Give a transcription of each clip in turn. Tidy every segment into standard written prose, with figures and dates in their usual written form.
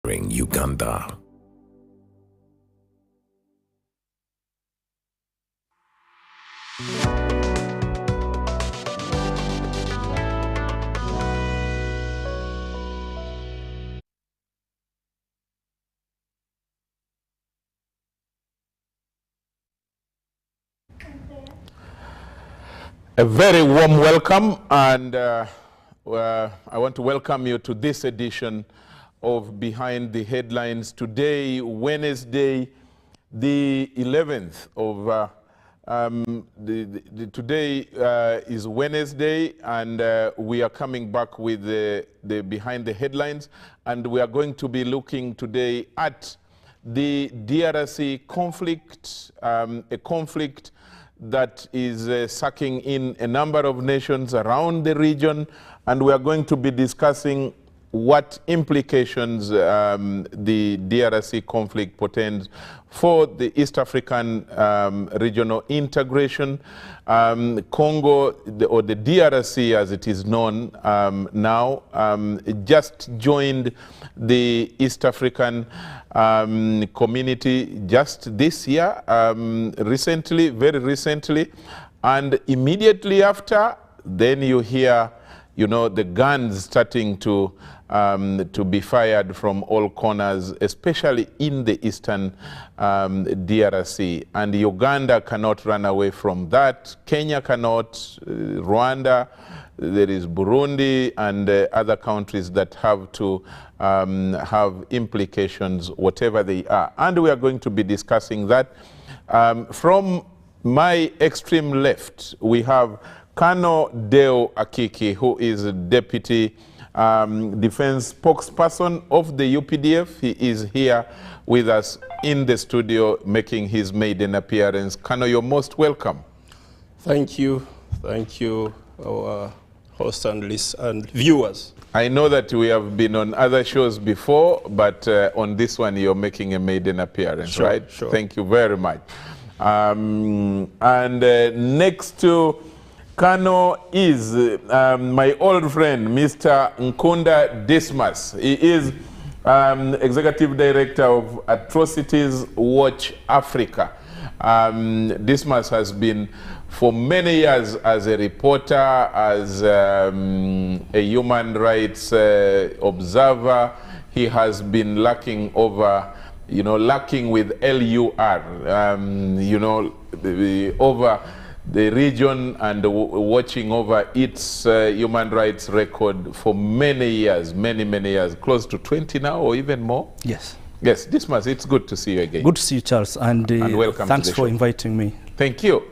Uganda. A very warm welcome, and I want to welcome you to this edition of Behind the Headlines. Today, Wednesday, the 11th of, today is Wednesday, and we are coming back with the Behind the Headlines, and we are going to be looking today at the DRC conflict, a conflict that is sucking in a number of nations around the region, and we are going to be discussing what implications the DRC conflict portends for the East African regional integration. Congo, or the DRC as it is known now, just joined the East African community just this year, recently, very recently, and immediately after, then you hear, you know, the guns starting to be fired from all corners, especially in the eastern DRC. And Uganda cannot run away from that. Kenya cannot, Rwanda, there is Burundi, and other countries that have to have implications, whatever they are. And we are going to be discussing that. From my extreme left, we have Kano Deo Akiki, who is Deputy Defense Spokesperson of the UPDF. He is here with us in the studio making his maiden appearance. Kano, you're most welcome. Thank you. Thank you, our hosts and viewers. I know that we have been on other shows before, but on this one you're making a maiden appearance, Sure, right? sure. Thank you very much. Next to Kano is my old friend, Mr. Nkunda Dismas. He is Executive Director of Atrocities Watch Africa. Dismas has been for many years as a reporter, as a human rights observer. He has been lurking over, you know, lurking with LUR, you know, over the region and watching over its human rights record for many years, many years, close to 20 now or even more. Yes. Yes, Dismas, it's good to see you again. Good to see you, Charles, and welcome. Thanks to the for show. inviting me. Thank you.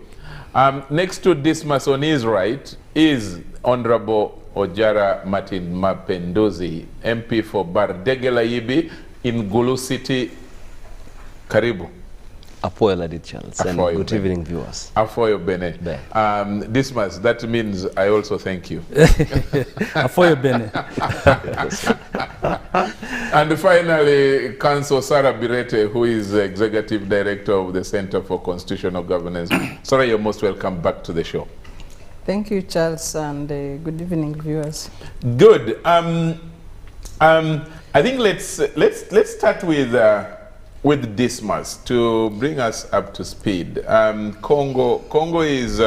Next to Dismas on his right is Honorable Ojara Martin Mapenduzi, MP for Bardegela Yibi in Gulu City. Karibu. Afoyo Lady Charles, and Afoyo good bene. evening, viewers. Afoyo Bene. Dismas, that means I also thank you. Afoyo Bene. And finally, Council Sarah Birete, who is Executive Director of the Center for Constitutional Governance. Sarah, you're most welcome back to the show. Thank you, Charles, and good evening, viewers. Good. I think let's start with Dismas to bring us up to speed. Congo is,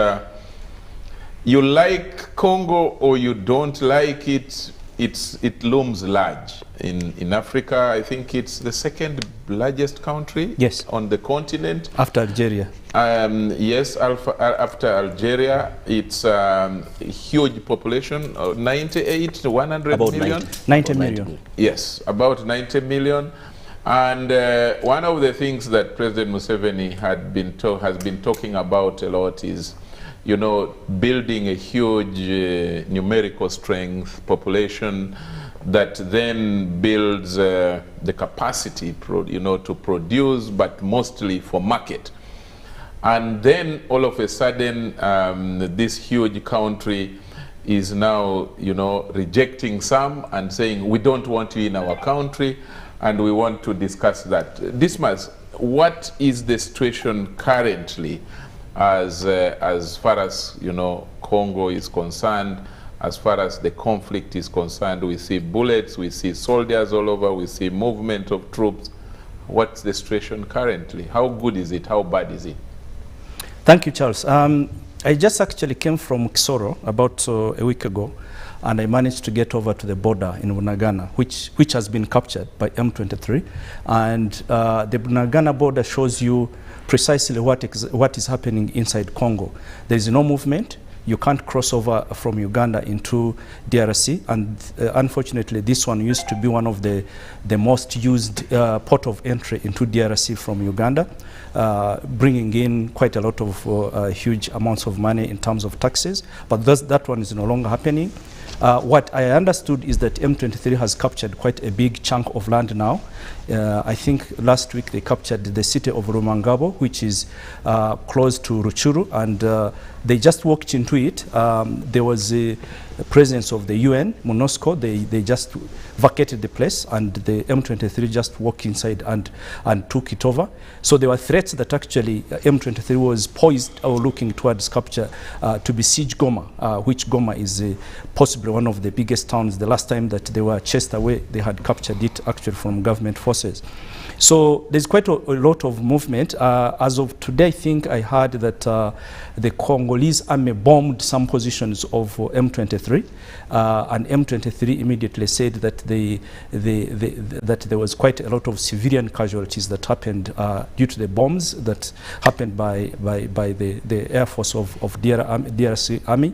you like Congo or you don't like it, it looms large. In Africa, I think it's the second largest country Yes. on the continent. After Algeria. Yes, after Algeria, it's a huge population, 98 to 100 About million. 90 million. Yes, about 90 million. And one of the things that President Museveni has been talking about a lot is, you know, building a huge numerical strength population that then builds the capacity, you know, to produce, but mostly for market. And then all of a sudden, this huge country is now, you know, rejecting some and saying, we don't want you in our country, and we want to discuss that. Dismas, what is the situation currently as far as, you know, Congo is concerned, as far as the conflict is concerned. We see bullets, we see soldiers all over, we see movement of troops. What's the situation currently? How good is it? How bad is it? Thank you, Charles. I just actually came from Kisoro about a week ago, and I managed to get over to the border in Bunagana, which has been captured by M23. And the Bunagana border shows you precisely what is happening inside Congo. There is no movement. You can't cross over from Uganda into DRC, and unfortunately this one used to be one of the most used port of entry into DRC from Uganda, bringing in quite a lot of huge amounts of money in terms of taxes, but that one is no longer happening. What I understood is that M23 has captured quite a big chunk of land now. I think last week they captured the city of Rumangabo, which is close to Ruchuru, and they just walked into it. There was a presence of the UN, MONUSCO. They just vacated the place, and the M23 just walked inside and took it over. So there were threats that actually M23 was poised or looking towards capture to besiege Goma, which Goma is possibly one of the biggest towns. The last time that they were chased away, they had captured it actually from government forces. So there's quite a lot of movement. As of today, I think I heard that the Congolese army bombed some positions of M23, and M23 immediately said that that there was quite a lot of civilian casualties that happened due to the bombs that happened by the Air Force of DRC Army.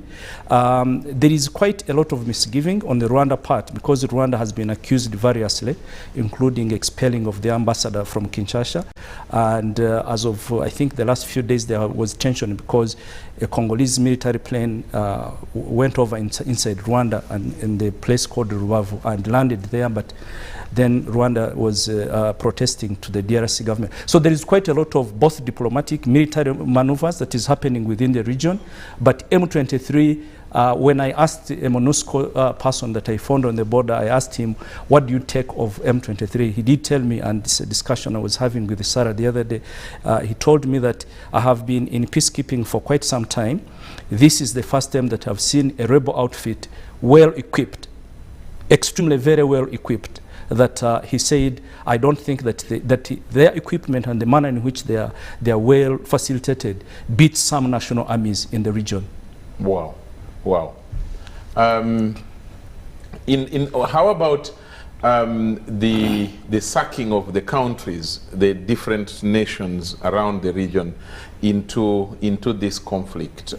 There is quite a lot of misgiving on the Rwanda part, because Rwanda has been accused variously, including expelling of the ambassador from Kinshasa. And as of, I think, the last few days, there was tension because a Congolese military plane went over inside Rwanda and in the place called Rubavu and landed there, but then Rwanda was protesting to the DRC government. So there is quite a lot of both diplomatic, military maneuvers that is happening within the region. But M23, when I asked a MONUSCO person that I found on the border, I asked him, what do you take of M23? He did tell me, and this is a discussion I was having with Sarah the other day, he told me that I have been in peacekeeping for quite some time. This is the first time that I've seen a rebel outfit well equipped, extremely very well equipped. That he said, I don't think that their equipment and the manner in which they are well facilitated beats some national armies in the region. Wow, wow. How about the sacking of the countries, the different nations around the region into this conflict,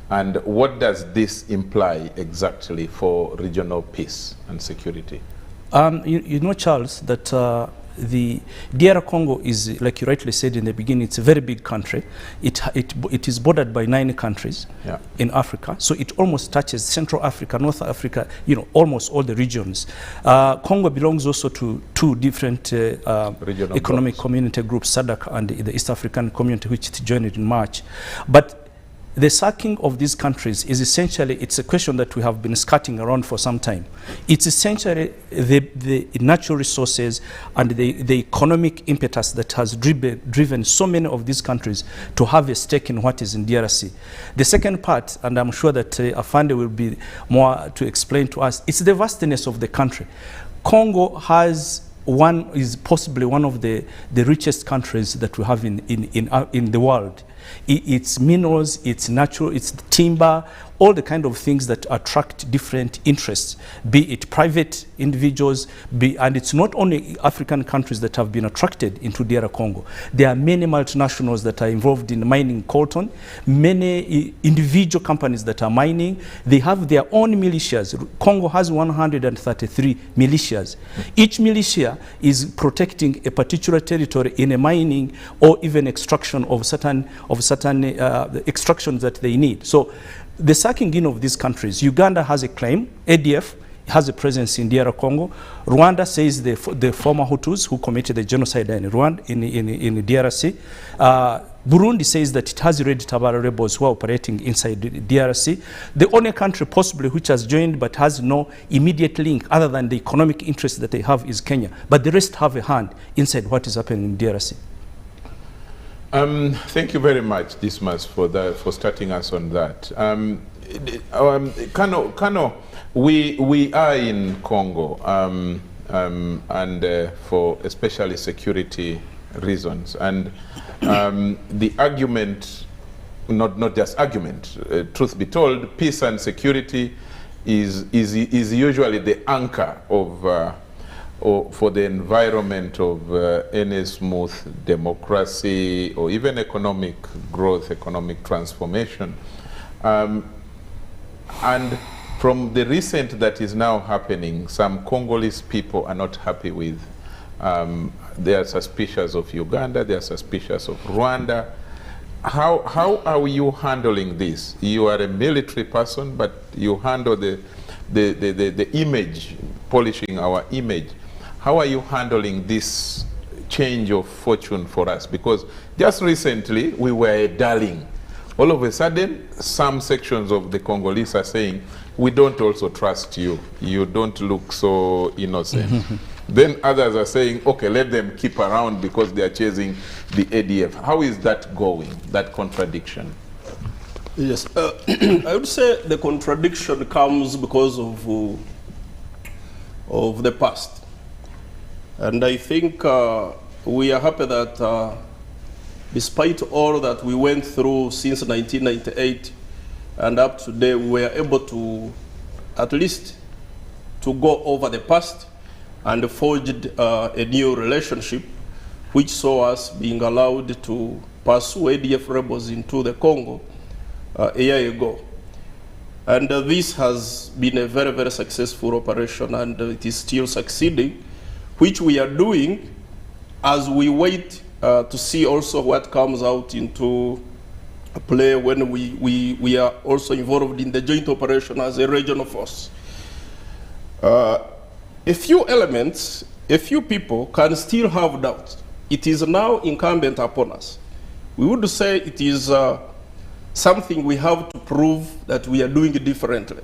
and what does this imply exactly for regional peace and security? You know, Charles, that the DR Congo is, like you rightly said in the beginning, it's a very big country. It is bordered by 9 countries in Africa. So it almost touches Central Africa, North Africa, you know, almost all the regions. Congo belongs also to 2 different economic community groups, SADC and the East African Community, which it joined in March. But the sacking of these countries is essentially, it's a question that we have been skirting around for some time. It's essentially the natural resources and the economic impetus that has driven so many of these countries to have a stake in what is in DRC. The second part, and I'm sure that Afande will be more to explain to us, it's the vastness of the country. Congo is possibly one of the richest countries that we have in the world. It's minerals, it's natural, it's timber, all the kind of things that attract different interests, be it private individuals, and it's not only African countries that have been attracted into DR Congo. There are many multinationals that are involved in mining coltan, many individual companies that are mining. They have their own militias. Congo has 133 militias. Each militia is protecting a particular territory in a mining or even extraction of certain extractions that they need. So the sacking in of these countries, Uganda has a claim, ADF has a presence in DR Congo. Rwanda says the former Hutus who committed the genocide in Rwanda, in DRC. Burundi says that it has Red Tabara rebels who are operating inside DRC. The only country possibly which has joined but has no immediate link other than the economic interest that they have is Kenya. But the rest have a hand inside what is happening in DRC. Thank you very much, Dismas, for starting us on that. Kano, we are in Congo, and for especially security reasons, and the argument, not just argument, truth be told, peace and security is usually the anchor of or for the environment of any smooth democracy or even economic growth, economic transformation. And from the recent that is now happening, some Congolese people are not happy with. They are suspicious of Uganda, they are suspicious of Rwanda. How are you handling this? You are a military person, but you handle the image, polishing our image. How are you handling this change of fortune for us? Because just recently we were a darling. All of a sudden, some sections of the Congolese are saying, we don't also trust you. You don't look so innocent. Then others are saying, okay, let them keep around because they are chasing the ADF. How is that going, that contradiction? Yes, I would say the contradiction comes because of the past. And I think we are happy that despite all that we went through since 1998 and up to today, we were able to at least to go over the past and forged a new relationship which saw us being allowed to pursue ADF rebels into the Congo a year ago. And this has been a very, very successful operation, and it is still succeeding, which we are doing as we wait to see also what comes out into play when we are also involved in the joint operation as a regional force. A few elements, a few people can still have doubts. It is now incumbent upon us. We would say it is something we have to prove that we are doing it differently.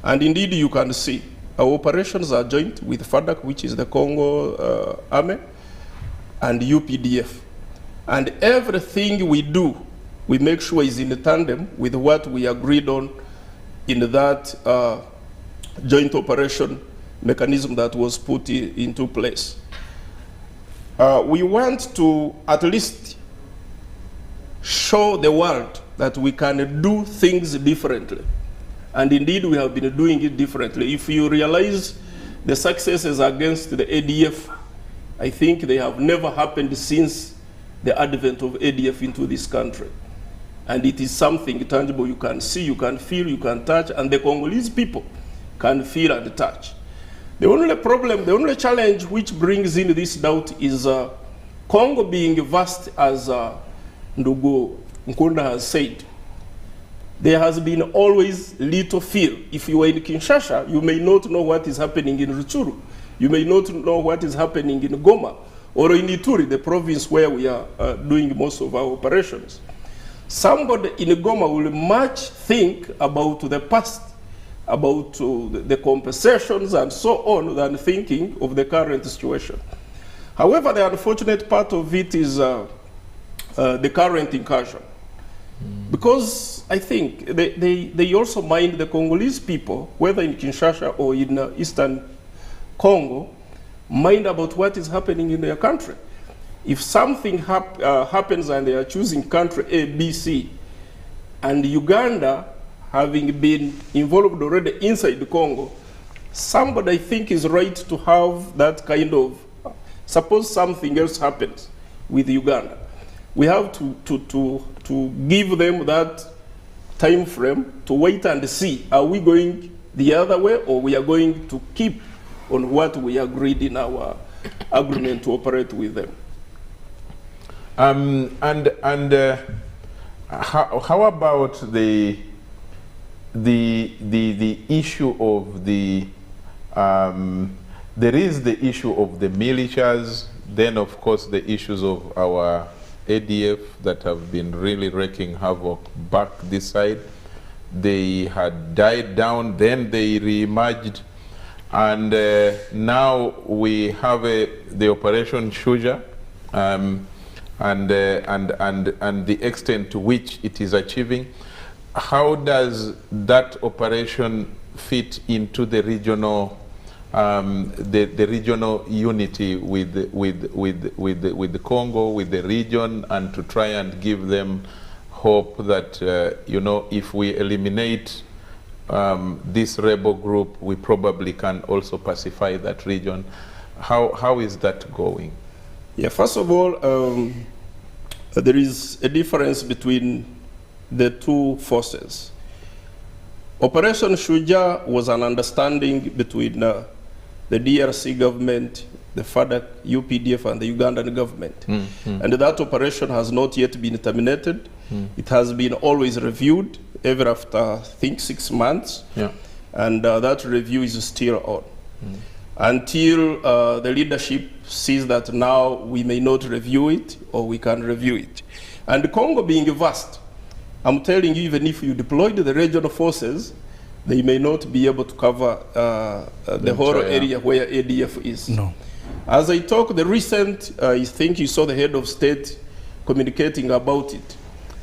And indeed, you can see our operations are joint with FADC, which is the Congo Army, and UPDF. And everything we do, we make sure is in tandem with what we agreed on in that joint operation mechanism that was put into place. We want to at least show the world that we can do things differently. And indeed, we have been doing it differently. If you realize the successes against the ADF, I think they have never happened since the advent of ADF into this country. And it is something tangible you can see, you can feel, you can touch, and the Congolese people can feel and touch. The only problem, the only challenge which brings in this doubt is Congo being vast, as Ndugu Nkunda has said. There has been always little fear. If you are in Kinshasa, you may not know what is happening in Rutshuru. You may not know what is happening in Goma or in Ituri, the province where we are doing most of our operations. Somebody in Goma will much think about the past, about the compensations and so on, than thinking of the current situation. However, the unfortunate part of it is the current incursion. Because I think they also mind the Congolese people, whether in Kinshasa or in Eastern Congo, mind about what is happening in their country. If something happens and they are choosing country A, B, C, and Uganda, having been involved already inside the Congo, somebody I think is right to have that kind of, suppose something else happens with Uganda. We have to give them that time frame to wait and see, are we going the other way or we are going to keep on what we agreed in our agreement to operate with them. How about the issue of the there is the issue of the militias, then of course the issues of our ADF that have been really wreaking havoc back this side. They had died down, then they re-emerged, and now we have the Operation Shuja, and the extent to which it is achieving. how does that operation fit into the regional the regional unity with the Congo, with the region, and to try and give them hope that you know, if we eliminate this rebel group, we probably can also pacify that region. How is that going? Yeah, first of all, there is a difference between the two forces. Operation Shuja was an understanding between the DRC government, the FADC, UPDF, and the Ugandan government. And that operation has not yet been terminated. It has been always reviewed every after, I think, 6 months. Yeah. And that review is still on. Until the leadership sees that now we may not review it, or we can review it. And Congo being vast, I'm telling you, even if you deployed the regional forces, they may not be able to cover the whole area where ADF is. No. As I talk, the recent, I think you saw the head of state communicating about it.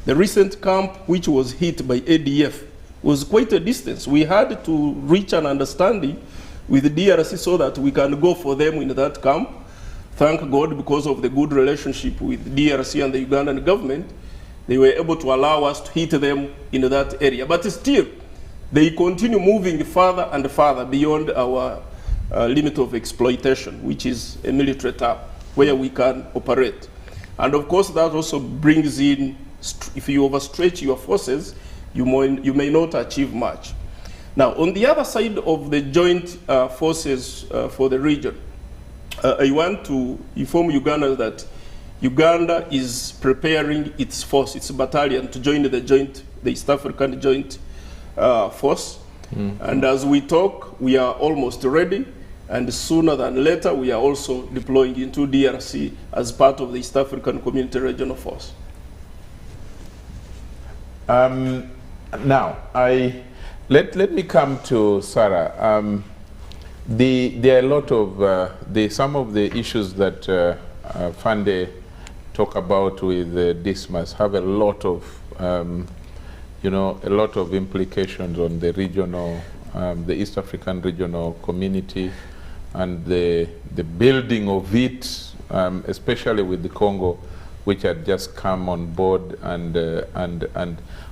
The recent camp, which was hit by ADF, was quite a distance. We had to reach an understanding with the DRC so that we can go for them in that camp. Thank God, because of the good relationship with DRC and the Ugandan government, they were able to allow us to hit them in that area. But still, they continue moving further and further beyond our limit of exploitation, which is a military tap where we can operate. And of course, that also brings in, if you overstretch your forces, you may not achieve much. Now, on the other side of the joint forces for the region, I want to inform Uganda that Uganda is preparing its force, its battalion, to join the East African Joint Force. And as we talk, we are almost ready. And sooner than later, we are also deploying into DRC as part of the East African Community Regional Force. Now, let me come to Sarah. There are a lot of, some of the issues that Fande talk about with Dismas have a lot of, you know, a lot of implications on the regional, the East African regional community, and the building of it, especially with the Congo, which had just come on board, and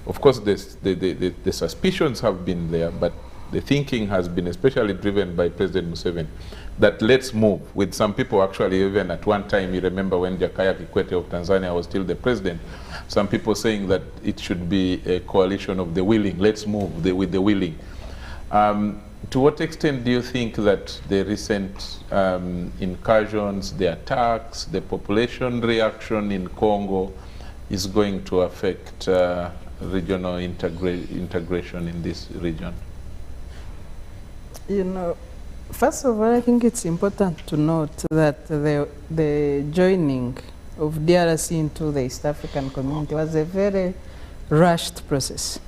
of course the suspicions have been there, but the thinking has been especially driven by President Museveni, that let's move, with some people actually, even at one time, you remember when Jakaya Kikwete of Tanzania was still the president, some people saying that it should be a coalition of the willing, let's move with the willing. To what extent do you think that the recent incursions, the attacks, the population reaction in Congo is going to affect regional integration in this region? You know, first of all, I think it's important to note that the joining of DRC into the East African community was a very rushed process.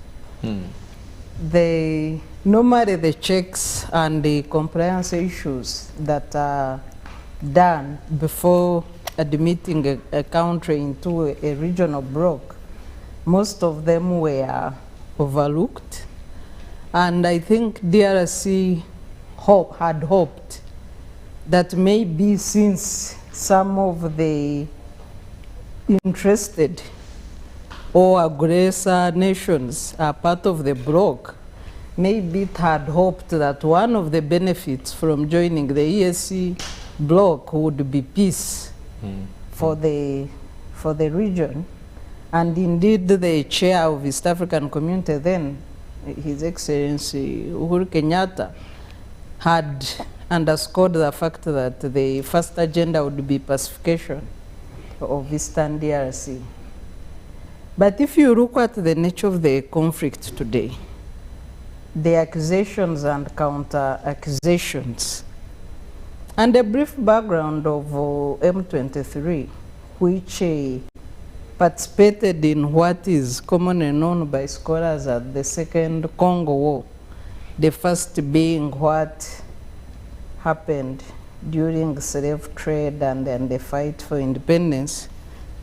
Normally the checks and the compliance issues that are done before admitting a country into a regional bloc, most of them were overlooked. And I think DRC had hoped that maybe since some of the interested or aggressor nations are part of the bloc, maybe it had hoped that one of the benefits from joining the EAC bloc would be peace for the region. And indeed, the chair of East African Community then, His Excellency Uhuru Kenyatta, had underscored the fact that the first agenda would be pacification of Eastern DRC. But if you look at the nature of the conflict today, the accusations and counter-accusations, and a brief background of M23, which participated in what is commonly known by scholars as the Second Congo War, the first being what happened during slave trade and the fight for independence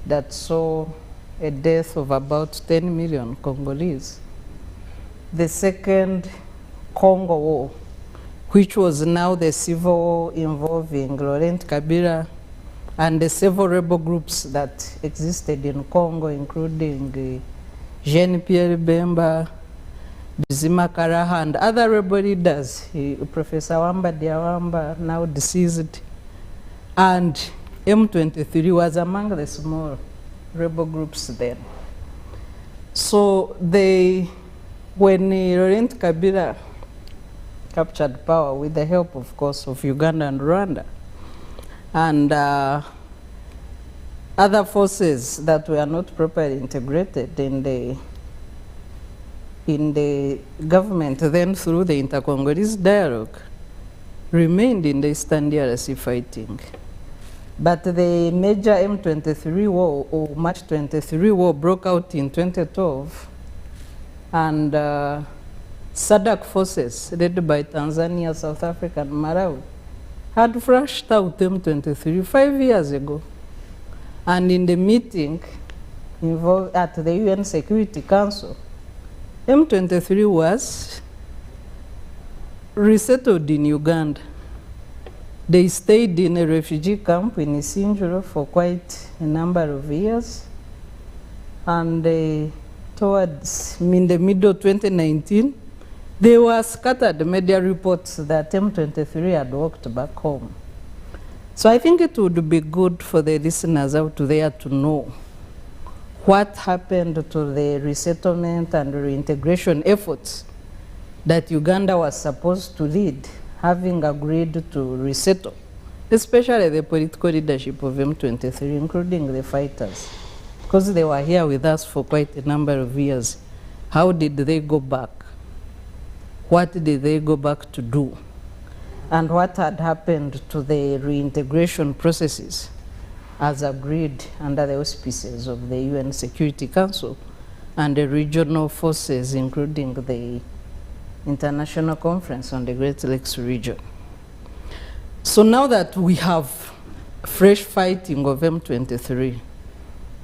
that saw a death of about 10 million Congolese. the Second Congo War, which was now the civil war involving Laurent Kabila and the several rebel groups that existed in Congo, including Jean-Pierre Bemba, Bizima Karaha, and other rebel leaders, Professor Wamba Diawamba, now deceased, and M23 was among the small rebel groups then. So when Laurent Kabila captured power with the help, of course, of Uganda and Rwanda, and other forces that were not properly integrated in the government, then through the inter-Congolese dialogue, remained in the Eastern DRC fighting. But the major M23 war, or March 23 war, broke out in 2012, and SADC forces, led by Tanzania, South Africa, and Malawi, had flushed out M23 5 years ago. And in the meeting involved at the UN Security Council, M23 was resettled in Uganda. They stayed in a refugee camp in Isinjiro for quite a number of years. And towards in the middle of 2019, there were scattered media reports that M23 had walked back home. So I think it would be good for the listeners out there to know what happened to the resettlement and reintegration efforts that Uganda was supposed to lead, having agreed to resettle, especially the political leadership of M23, including the fighters, because they were here with us for quite a number of years. How did they go back? What did they go back to do? And what had happened to the reintegration processes as agreed under the auspices of the UN Security Council and the regional forces, including the International Conference on the Great Lakes region. So now that we have fresh fighting of M23,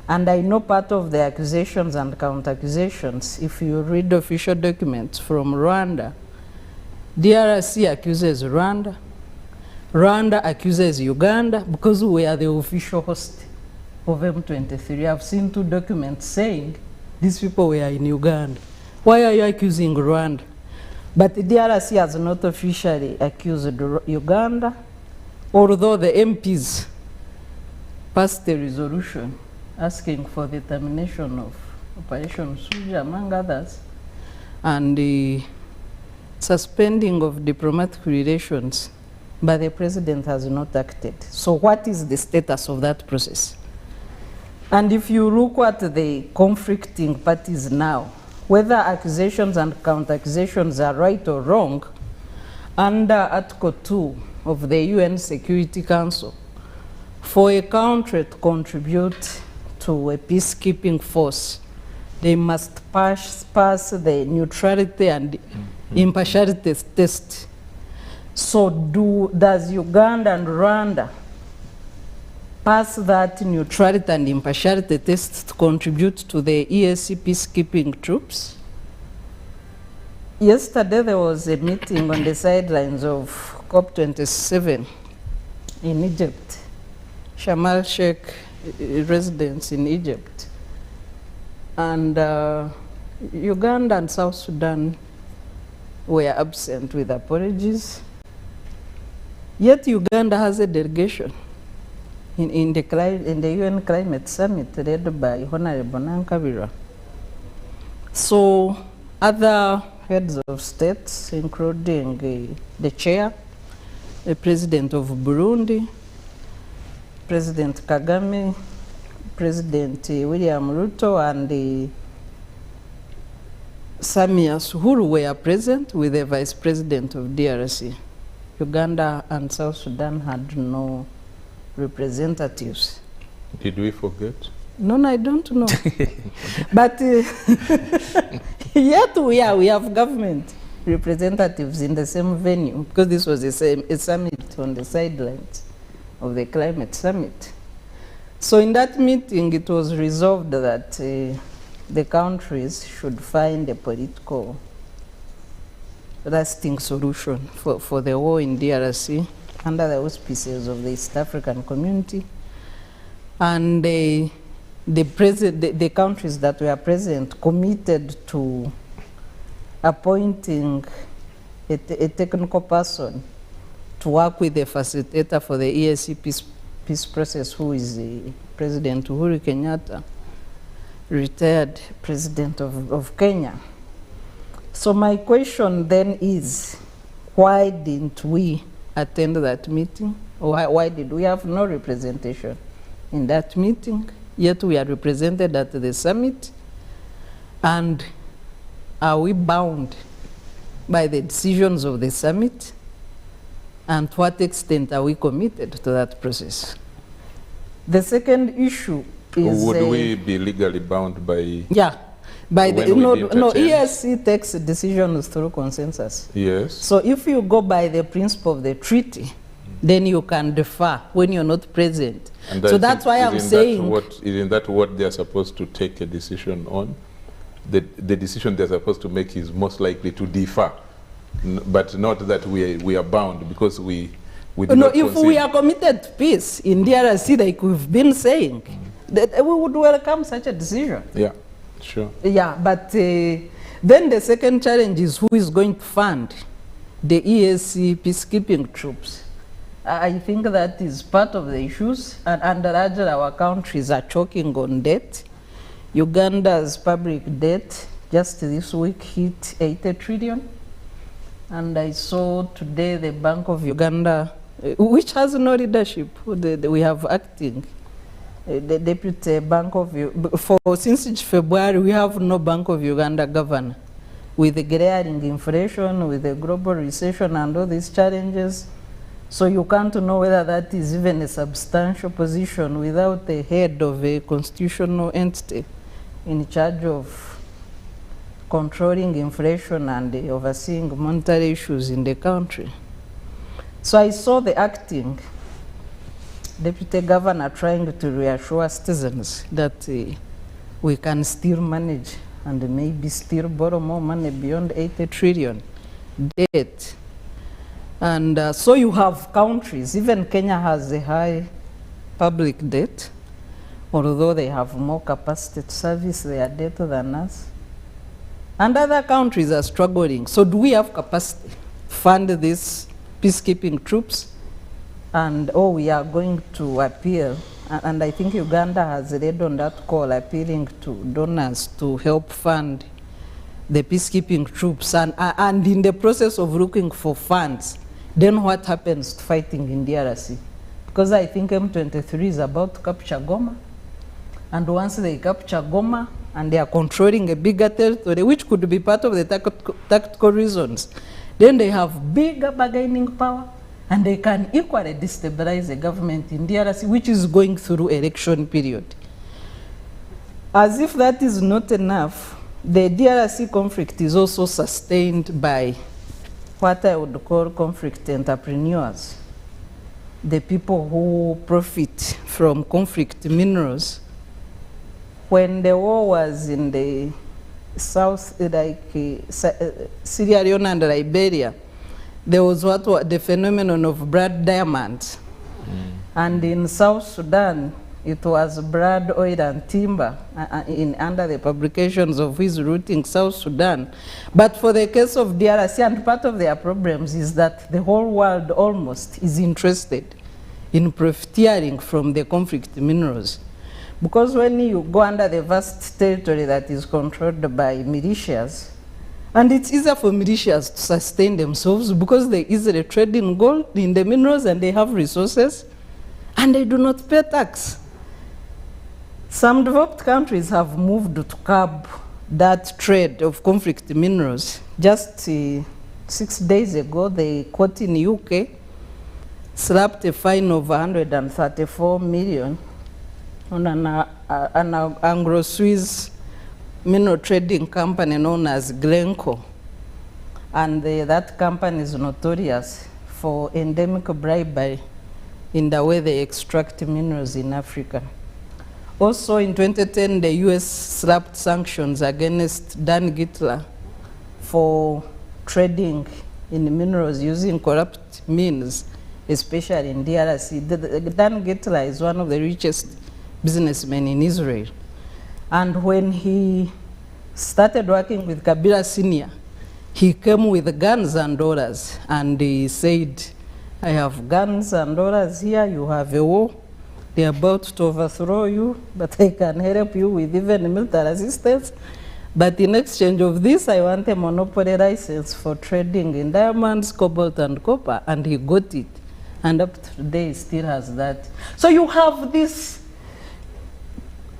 and I know part of the accusations and counter-accusations, if you read official documents from Rwanda, DRC accuses Rwanda, Rwanda accuses Uganda, because we are the official host of M23. I've seen 2 documents saying these people were in Uganda. Why are you accusing Rwanda? But the DRC has not officially accused Uganda, although the MPs passed a resolution asking for the termination of Operation Suja, among others, and the suspending of diplomatic relations, but the president has not acted. So what is the status of that process? And if you look at the conflicting parties now, whether accusations and counter-accusations are right or wrong, under Article 2 of the UN Security Council, for a country to contribute to a peacekeeping force, they must pass the neutrality and impartiality test. So does Uganda and Rwanda pass that neutrality and impartiality test to contribute to the EAC peacekeeping troops? Yesterday there was a meeting on the sidelines of COP27 in Egypt, Sharm el-Sheikh residence in Egypt. And Uganda and South Sudan were absent with apologies. Yet Uganda has a delegation in the UN Climate Summit led by Honorable Nankabira. So other heads of states, including the chair, the president of Burundi, President Kagame, President William Ruto, and Samia Suluhu were present with the vice president of DRC. Uganda and South Sudan had no representatives. Did we forget? No, I don't know. But yet we have government representatives in the same venue, because this was a summit on the sidelines of the climate summit. So in that meeting, it was resolved that the countries should find a political lasting solution for the war in DRC under the auspices of the East African community. And the countries that were present committed to appointing a technical person to work with the facilitator for the EAC peace process, who is President Uhuru Kenyatta, retired president of Kenya. So my question then is, why didn't we attend that meeting? Why did we have no representation in that meeting, yet we are represented at the summit? And are we bound by the decisions of the summit? And to what extent are we committed to that process? The second issue is... Would we be legally bound by... Yeah. By the, no, EAC takes decisions through consensus. Yes. So if you go by the principle of the treaty, then you can defer when you're not present. And so that's why I'm saying... Isn't that what they're supposed to take a decision on? The decision they're supposed to make is most likely to defer, but not that we are bound because we do not if we are committed to peace in DRC, like we've been saying, that we would welcome such a decision. Yeah, sure. Yeah, but then the second challenge is who is going to fund the EAC peacekeeping troops. I think that is part of the issues, and largely our countries are choking on debt. Uganda's public debt just this week hit 80 trillion. And I saw today the Bank of Uganda, which has no leadership, we have acting. The Deputy Bank of since February, we have no Bank of Uganda governor. With the glaring inflation, with the global recession and all these challenges, so you can't know whether that is even a substantial position without the head of a constitutional entity in charge of controlling inflation and overseeing monetary issues in the country. So I saw the acting deputy governor trying to reassure citizens that we can still manage and maybe still borrow more money beyond 80 trillion debt. And so you have countries, even Kenya has a high public debt, although they have more capacity to service their debt than us. And other countries are struggling. So do we have capacity to fund these peacekeeping troops? And we are going to appeal, and I think Uganda has led on that call, appealing to donors to help fund the peacekeeping troops. And in the process of looking for funds, then what happens to fighting in DRC? Because I think M23 is about to capture Goma. And once they capture Goma, and they are controlling a bigger territory, which could be part of the tactical reasons, then they have bigger bargaining power, and they can equally destabilize the government in DRC, which is going through election period. As if that is not enough, the DRC conflict is also sustained by what I would call conflict entrepreneurs, the people who profit from conflict minerals. When the war was in the south, like Sierra Leone and Liberia, there was the phenomenon of blood diamonds. And in South Sudan, it was blood, oil, and timber under the publications of his routing South Sudan. But for the case of DRC, and part of their problems is that the whole world almost is interested in profiteering from the conflict minerals. Because when you go under the vast territory that is controlled by militias, and it's easier for militias to sustain themselves because they easily trade in gold, in the minerals, and they have resources, and they do not pay tax. Some developed countries have moved to curb that trade of conflict minerals. Just 6 days ago, the court in UK slapped a fine of 134 million on an Anglo-Swiss mineral trading company known as Glencore. And that company is notorious for endemic bribery in the way they extract minerals in Africa. Also in 2010, the US slapped sanctions against Dan Gittler for trading in minerals using corrupt means, especially in DRC. Dan Getla is one of the richest businessmen in Israel. And when he started working with Kabila Senior, he came with guns and dollars, and he said, I have guns and dollars here, you have a war, they're about to overthrow you, but I can help you with even military assistance. But in exchange of this, I want a monopoly license for trading in diamonds, cobalt, and copper, and he got it. And up to today, he still has that. So you have this,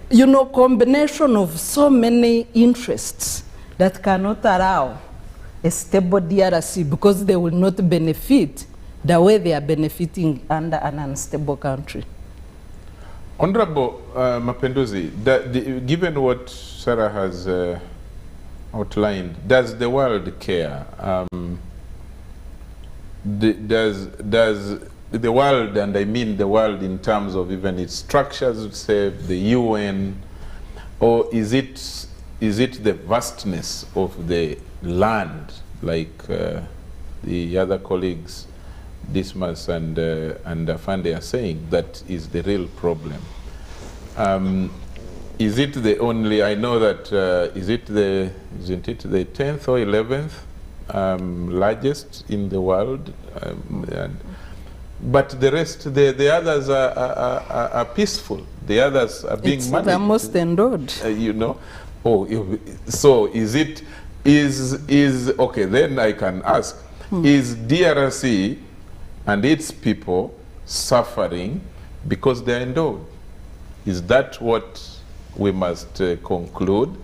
you know, combination of so many interests that cannot allow a stable DRC because they will not benefit the way they are benefiting under an unstable country. Honorable Mapinduzi, given what Sarah has outlined, does the world care? Does the world, and I mean the world in terms of even its structures, say the UN, or is it the vastness of the land, like the other colleagues, Dismas and Afande are saying, that is the real problem? Is it the only, I know that, isn't it the 10th or 11th largest in the world? But the rest, the others are peaceful. The others are being managed. They're most endowed. You know, so okay, then I can ask, is DRC and its people suffering because they're endowed? Is that what we must conclude,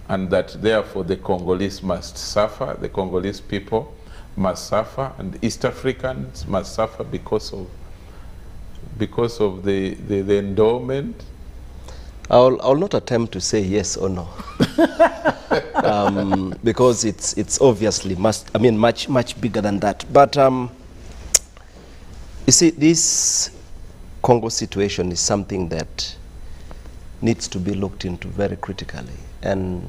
and that therefore the Congolese must suffer, the Congolese people must suffer, and East Africans must suffer because of the endowment? I'll not attempt to say yes or no, because it's obviously much bigger than that. But you see, this Congo situation is something that needs to be looked into very critically, and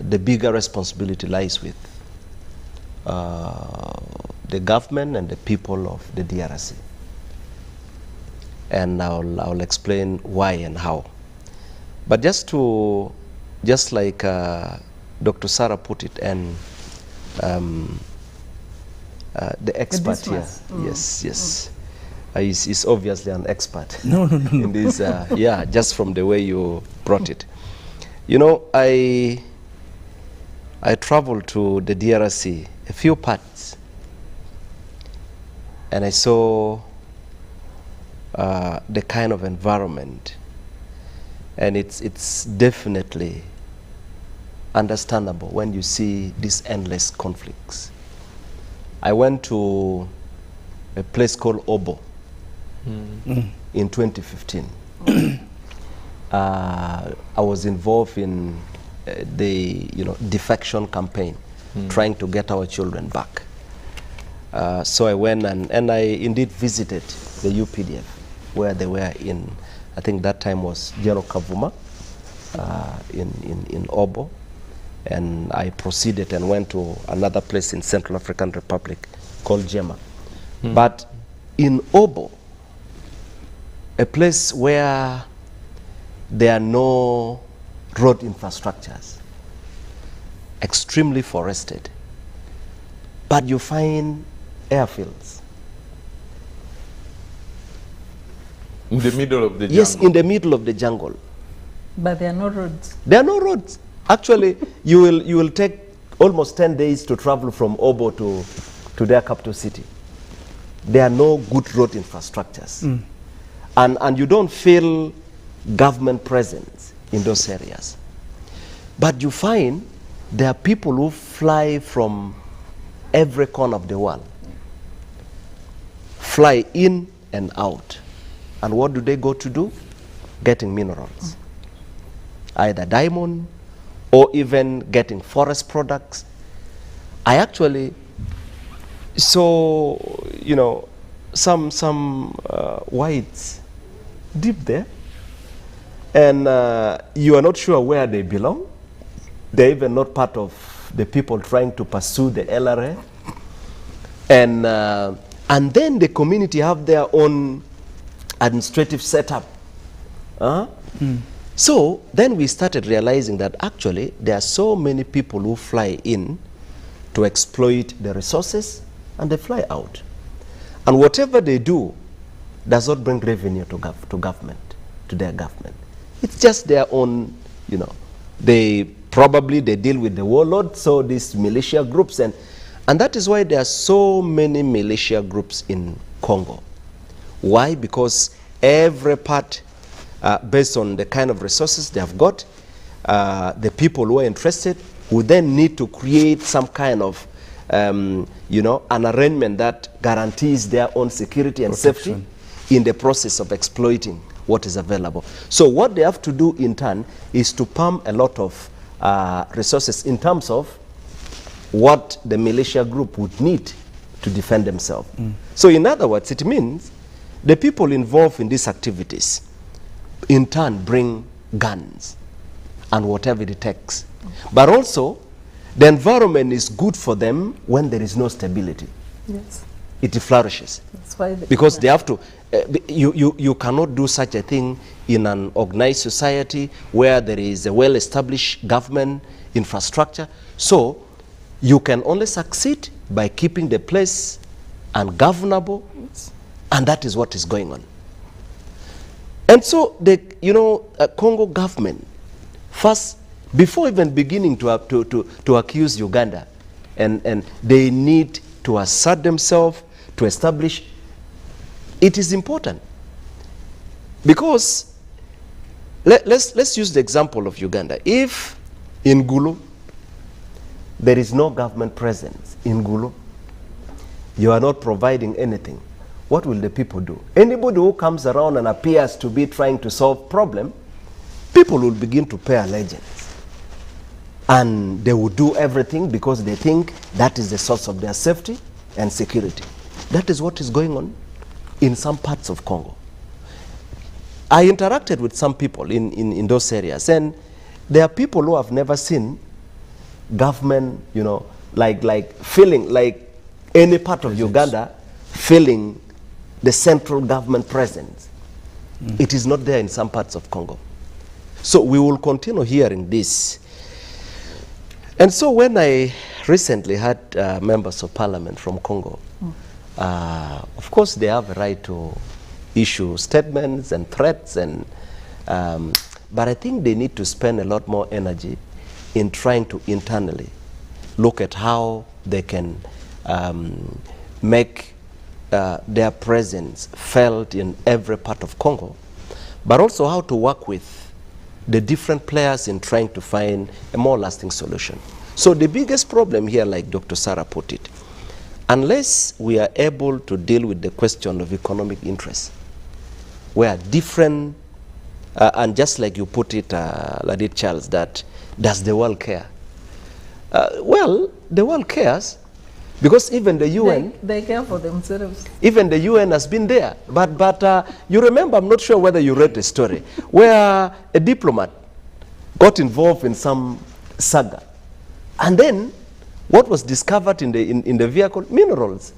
the bigger responsibility lies with the government and the people of the DRC. And I'll explain why and how. But just like Dr. Sarah put it, and the expert here, yes, is obviously an expert. No. In this, yeah, just from the way you brought it. You know, I traveled to the DRC a few parts, and I saw the kind of environment, and it's definitely understandable when you see these endless conflicts. I went to a place called Obo in 2015. I was involved in the defection campaign, trying to get our children back. So I went and I indeed visited the UPDF, where they were in, I think that time was General Kavuma in Obo. And I proceeded and went to another place in Central African Republic called Jema. But in Obo, a place where there are no road infrastructures, extremely forested, but you find airfields. In the middle of the jungle? Yes, in the middle of the jungle. But there are no roads. There are no roads. Actually, you will take almost 10 days to travel from Obo to their capital city. There are no good road infrastructures. And you don't feel government presence in those areas. But you find there are people who fly from every corner of the world, fly in and out. And what do they go to do? Getting minerals. Either diamond, or even getting forest products. I actually saw, some whites deep there, and you are not sure where they belong. They're even not part of the people trying to pursue the LRA. And then the community have their own administrative setup. So then we started realizing that actually there are so many people who fly in to exploit the resources and they fly out. And whatever they do does not bring revenue to government, to their government. It's just their own, you know, they deal with the warlords, so these militia groups, and that is why there are so many militia groups in Congo. Why? Because every part, based on the kind of resources they have got, the people who are interested who then need to create some kind of, you know, an arrangement that guarantees their own security and safety in the process of exploiting what is available. So what they have to do in turn is to pump a lot of resources in terms of what the militia group would need to defend themselves. So in other words, it means the people involved in these activities in turn bring guns and whatever it takes. But also, the environment is good for them when there is no stability. Yes. It flourishes. That's why because they have to, you cannot do such a thing in an organized society where there is a well-established government infrastructure. So you can only succeed by keeping the place ungovernable, and that is what is going on. And so the Congo government, first, before even beginning to accuse Uganda, and they need to assert themselves, to establish, it is important. Because let's use the example of Uganda. If in Gulu there is no government presence in Gulu, you are not providing anything, what will the people do? Anybody who comes around and appears to be trying to solve problem, people will begin to pay allegiance. And they will do everything because they think that is the source of their safety and security. That is what is going on in some parts of Congo. I interacted with some people in those areas, and there are people who have never seen government, like feeling like any part of Uganda feeling the central government presence. It is not there in some parts of Congo. So we will continue hearing this. And so when I recently had members of parliament from Congo, of course they have a right to issue statements and threats, and but I think they need to spend a lot more energy in trying to internally look at how they can make their presence felt in every part of Congo, but also how to work with the different players in trying to find a more lasting solution. So the biggest problem here, like Dr. Sarah put it, unless we are able to deal with the question of economic interests, where different, and just like you put it, Ladit Charles, that does the world care? Well, the world cares, because even the UN... They care for themselves. Even the UN has been there. But you remember, I'm not sure whether you read the story, where a diplomat got involved in some saga. And then, what was discovered in the vehicle? Minerals.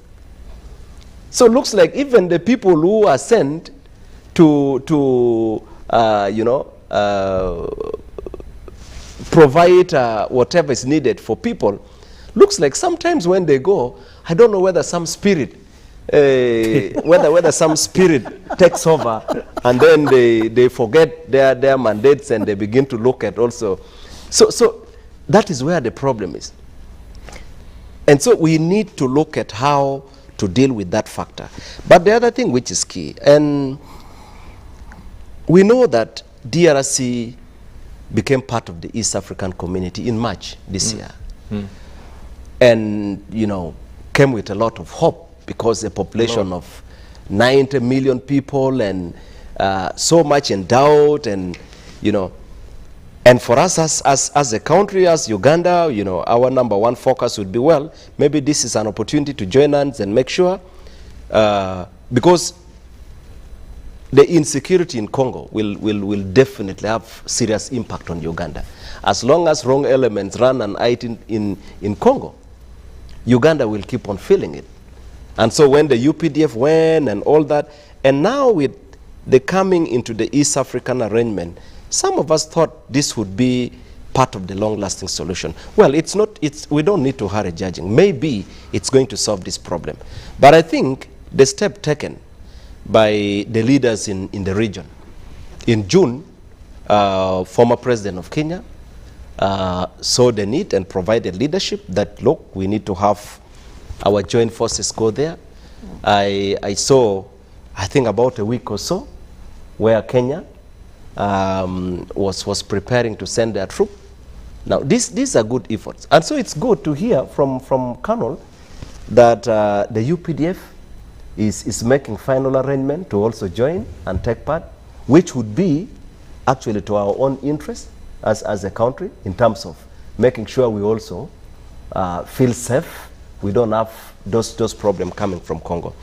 So it looks like even the people who are sent to provide whatever is needed for people, looks like sometimes when they go, I don't know whether some spirit, whether some spirit takes over, and then they forget their mandates and they begin to look at also. So that is where the problem is. And so we need to look at how to deal with that factor. But the other thing which is key, and we know that DRC became part of the East African community in March this year. And, came with a lot of hope, because a population of 90 million people, and so much endowed, and, and for us as a country, as Uganda, our number one focus would be, well, maybe this is an opportunity to join hands and make sure, because the insecurity in Congo will definitely have serious impact on Uganda. As long as wrong elements run and hide in Congo, Uganda will keep on feeling it. And so when the UPDF went and all that, and now with the coming into the East African arrangement, some of us thought this would be part of the long-lasting solution. Well, it's not. We don't need to hurry judging. Maybe it's going to solve this problem. But I think the step taken by the leaders in the region, in June, former president of Kenya saw the need and provided leadership that, look, we need to have our joint forces go there. I saw, I think about a week or so, where Kenya was preparing to send their troop. Now, these are good efforts. And so it's good to hear from Colonel that the UPDF is making final arrangement to also join and take part, which would be actually to our own interest as a country in terms of making sure we also feel safe. We don't have those problems coming from Congo.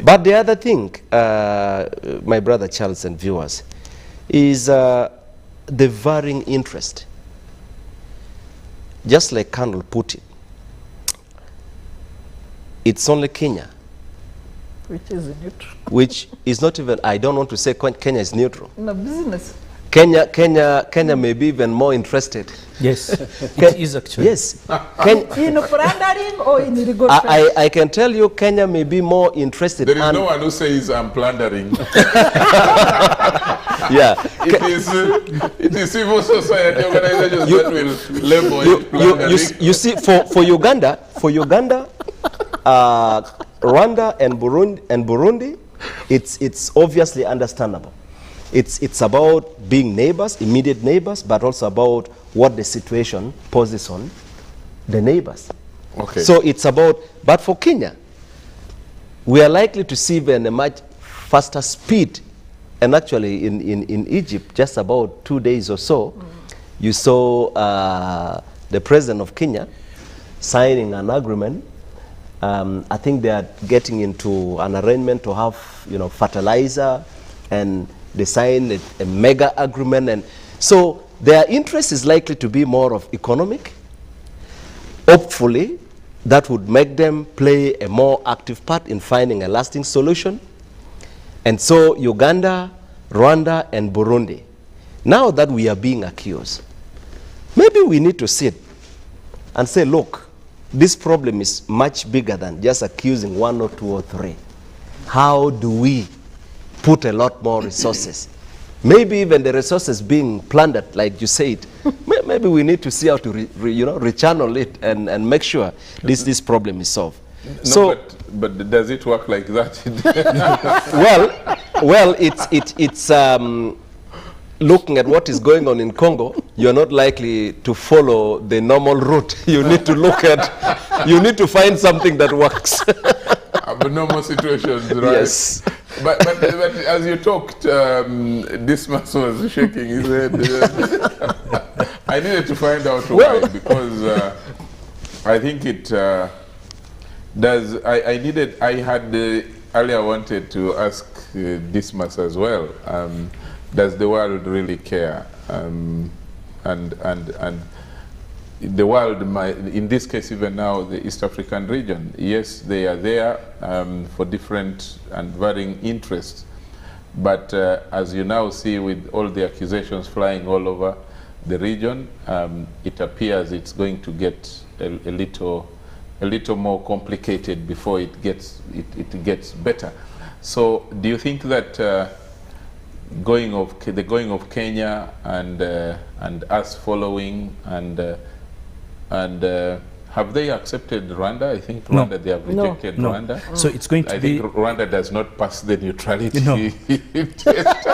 But the other thing, my brother Charles and viewers, is the varying interest. Just like Colonel put it, it's only Kenya, which is neutral. Which is not even, I don't want to say Kenya is neutral. No business. Kenya may be even more interested. Yes, it is actually. Yes. In plundering or in legal I can tell you Kenya may be more interested. There is no one who says I'm plundering. Yeah. It is civil society organizations that will label it plundering. You see, for Uganda, Rwanda and Burundi, it's obviously understandable. It's about being neighbors, immediate neighbors, but also about what the situation poses on the neighbors. Okay. So it's about, but for Kenya, we are likely to see even a much faster speed. And actually in Egypt, just about 2 days or so, you saw the president of Kenya signing an agreement. I think they are getting into an arrangement to have, fertilizer, and they signed a mega agreement. And so their interest is likely to be more of economic. Hopefully, that would make them play a more active part in finding a lasting solution. And so Uganda, Rwanda, and Burundi, now that we are being accused, maybe we need to sit and say, look, this problem is much bigger than just accusing 1 or 2 or 3. How do we put a lot more resources? Maybe even the resources being plundered, like you said, maybe we need to see how to rechannel it and make sure this problem is solved. No, so, but does it work like that? well, it's looking at what is going on in Congo. You're not likely to follow the normal route. You need to you need to find something that works. Abnormal situations, right? Yes. But as you talked, this man was shaking his head. I needed to find out why, because I think it does. I had earlier wanted to ask Dismas as well. Does the world really care? And the world, in this case, even now, the East African region, yes, they are there for different and varying interests. But as you now see, with all the accusations flying all over the region, it appears it's going to get a little more complicated before it gets better. So, do you think that the going of Kenya and us following and have they accepted Rwanda? I think Rwanda, they have rejected Rwanda. So it's going to I think Rwanda does not pass the neutrality test.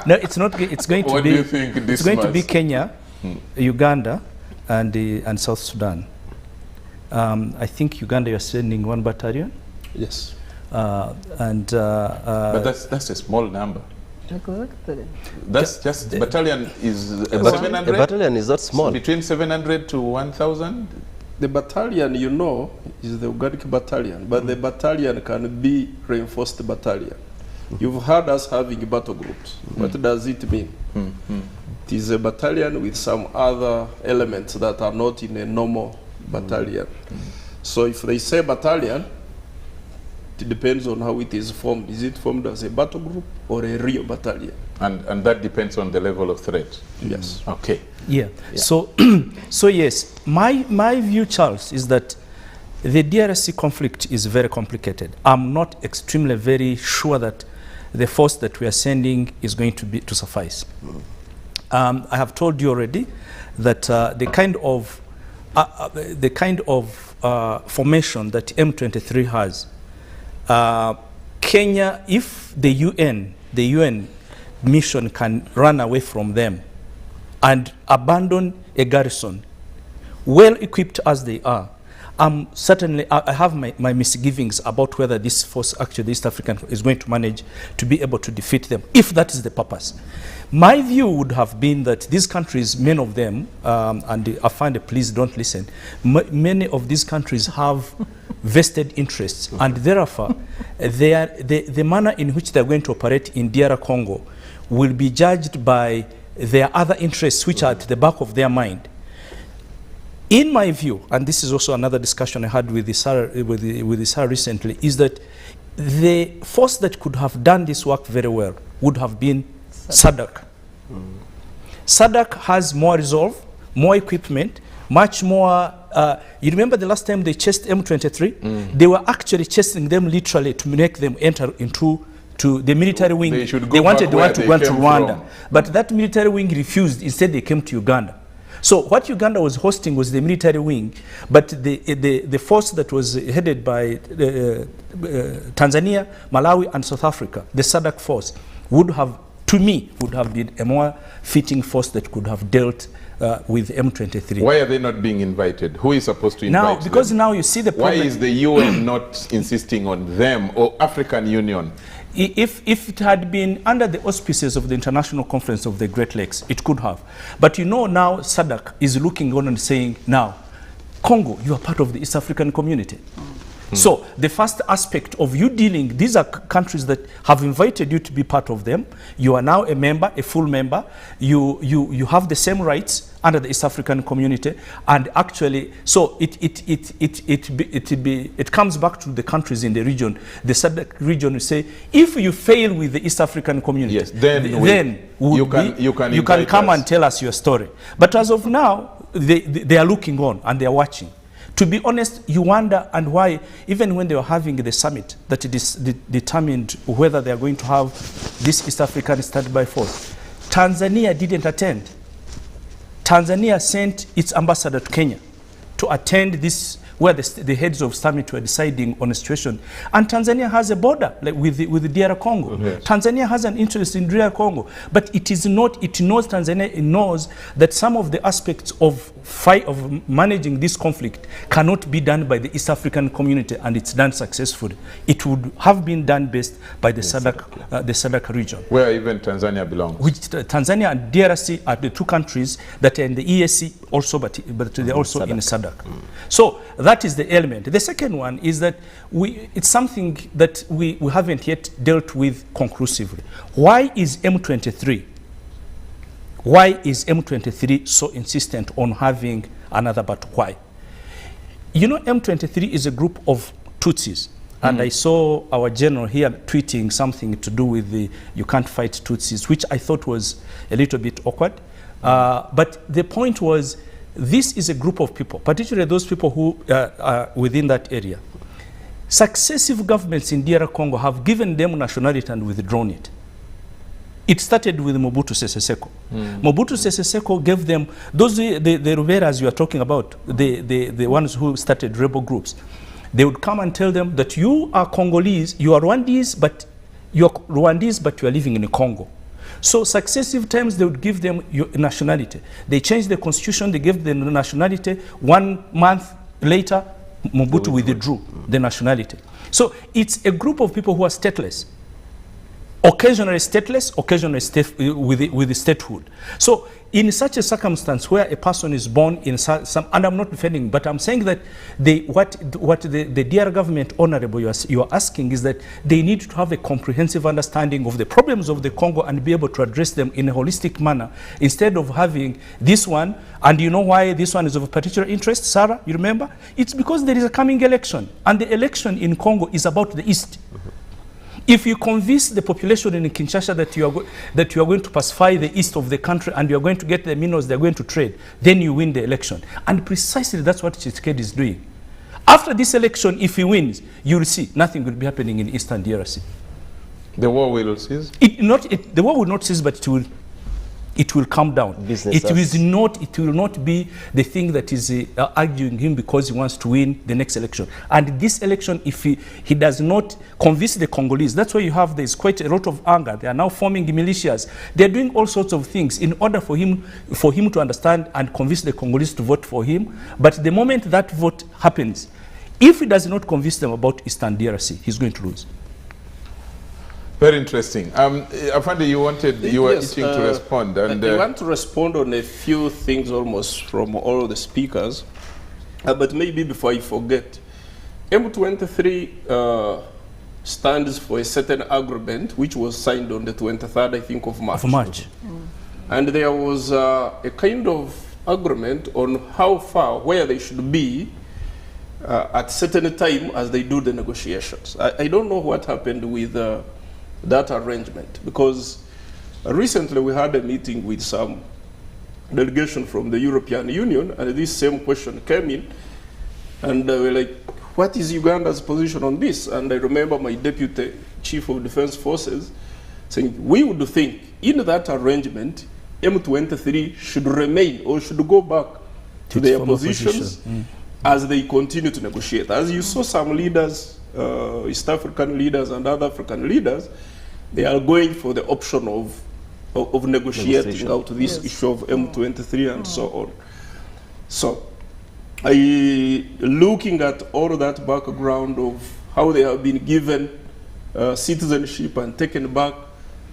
No, it's not. It's going to what be. Do you think it's going to be Kenya, Uganda, and South Sudan. I think Uganda, you're sending 1 battalion. Yes. But that's a small number. Exactly. That's just the battalion is A 700. battalion is not small. Between 700 to 1,000. The battalion, is the Ugandan battalion, but the battalion can be reinforced battalion. You've heard us having battle groups. What does it mean? It is a battalion with some other elements that are not in a normal battalion. So if they say battalion, it depends on how it is formed. Is it formed as a battle group or a real battalion? And that depends on the level of threat. Yes. Okay. Yeah. So, so yes, my view, Charles, is that the DRC conflict is very complicated. I'm not extremely very sure that the force that we are sending is going to suffice. I have told you already that the kind of formation that M23 has, Kenya, if the UN mission can run away from them and abandon a garrison, well equipped as they are, certainly I have my misgivings about whether this force, actually the East African, is going to manage to be able to defeat them, if that is the purpose. My view would have been that these countries, many of them, and I find it, please don't listen, many of these countries have vested interests, and therefore the manner in which they're going to operate in DR Congo will be judged by their other interests which are at the back of their mind. In my view, and this is also another discussion I had with the SAR recently, is that the force that could have done this work very well would have been SADC. SADC has more resolve, more equipment, much more. You remember the last time they chased M23? They were actually chasing them literally to make them enter into the military wing. They wanted to go to Rwanda. But that military wing refused. Instead, they came to Uganda. So what Uganda was hosting was the military wing, but the force that was headed by Tanzania, Malawi, and South Africa, the SADC force, would have, to me, would have been a more fitting force that could have dealt with M23. Why are they not being invited? Who is supposed to invite them? Now, because now you see the problem. Why is the UN not insisting on them, or African Union? If it had been under the auspices of the International Conference of the Great Lakes, it could have. But you know now SADC is looking on and saying, now, Congo, you are part of the East African community. So the first aspect of you dealing, these are countries that have invited you to be part of them. You are now a member, a full member. You have the same rights under the East African community, and actually, so it comes back to the countries in the region. The SADC region will say, if you fail with the East African community, yes, then you can come and tell us your story. But as of now, they are looking on and they are watching. To be honest, you wonder and why, even when they were having the summit that it is determined whether they are going to have this East African standby force, Tanzania didn't attend. Tanzania sent its ambassador to Kenya to attend this, where the heads of summit were deciding on a situation. And Tanzania has a border with the DR Congo. Yes. Tanzania has an interest in DR Congo, but it is not, Tanzania knows that some of the aspects of managing this conflict cannot be done by the East African community, and it's done successfully. It would have been done best by the SADC region. Where even Tanzania belongs. Which Tanzania and DRC are the two countries that are in the EAC also, but they're also in SADC. So that is the element. The second one is that it's something that we haven't yet dealt with conclusively. Why is M23 so insistent on having another battle? Why? You know, M23 is a group of Tutsis. And I saw our general here tweeting something to do with the you can't fight Tutsis, which I thought was a little bit awkward. But the point was, this is a group of people, particularly those people who are within that area. Successive governments in DR Congo have given them nationality and withdrawn it. It started with Mobutu Sese Seko. Mobutu Sese Seko gave them, those the Ruberas you are talking about, the ones who started rebel groups. They would come and tell them that you are Congolese, you are Rwandese, but you are living in Congo. So successive times they would give them your nationality. They changed the constitution, they gave them the nationality. 1 month later, Mobutu withdrew the nationality. So it's a group of people who are stateless. occasionally stateless, occasionally with the statehood. So in such a circumstance where a person is born in some, and I'm not defending, but I'm saying that what the dear government, honorable, you are asking is that they need to have a comprehensive understanding of the problems of the Congo and be able to address them in a holistic manner, instead of having this one. And you know why this one is of particular interest, Sarah, you remember? It's because there is a coming election, and the election in Congo is about the East. If you convince the population in Kinshasa that you are going to pacify the east of the country and you are going to get the minerals they're going to trade, then you win the election. And precisely that's what Tshisekedi is doing. After this election, if he wins, you will see nothing will be happening in Eastern DRC. The war will cease? The war will not cease, but it will come down. It will not be the thing that is arguing him because he wants to win the next election. And this election, if he does not convince the Congolese, that's why you have, there's quite a lot of anger. They are now forming militias. They're doing all sorts of things in order for him to understand and convince the Congolese to vote for him. But the moment that vote happens, if he does not convince them about Eastern DRC, he's going to lose. Very interesting. Afande, you were itching to respond. And I want to respond on a few things almost from all the speakers. But maybe before I forget, M23 stands for a certain agreement which was signed on the 23rd, I think, of March. And there was a kind of agreement on how far, where they should be at certain time as they do the negotiations. I don't know what happened with that arrangement, because recently we had a meeting with some delegation from the European Union, and this same question came in, and they were like, what is Uganda's position on this? And I remember my deputy chief of defense forces saying, we would think in that arrangement, M23 should remain or should go back to their positions as they continue to negotiate. As you saw, some leaders, East African leaders and other African leaders, they are going for the option of negotiating out this issue of M23 and so on. So, looking at all that background of how they have been given citizenship and taken back,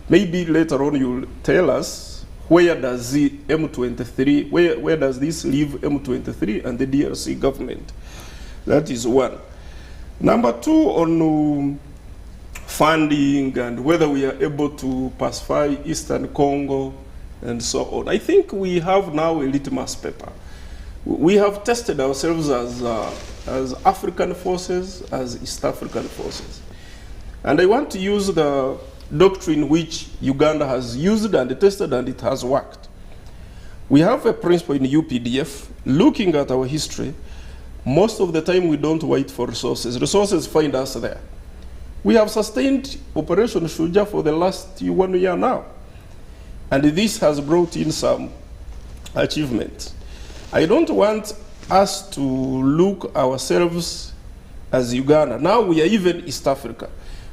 maybe later on you'll tell us where does the M23, where does this leave M23 and the DRC government? That is one. Number two, on funding and whether we are able to pacify Eastern Congo and so on. I think we have now a litmus paper. We have tested ourselves as African forces, as East African forces. And I want to use the doctrine which Uganda has used and tested, and it has worked. We have a principle in UPDF, looking at our history, most of the time we don't wait for resources. Resources find us there. We have sustained Operation Shuja for the last 1 year now. And this has brought in some achievements. I don't want us to look ourselves as Uganda. Now we are even East Africa.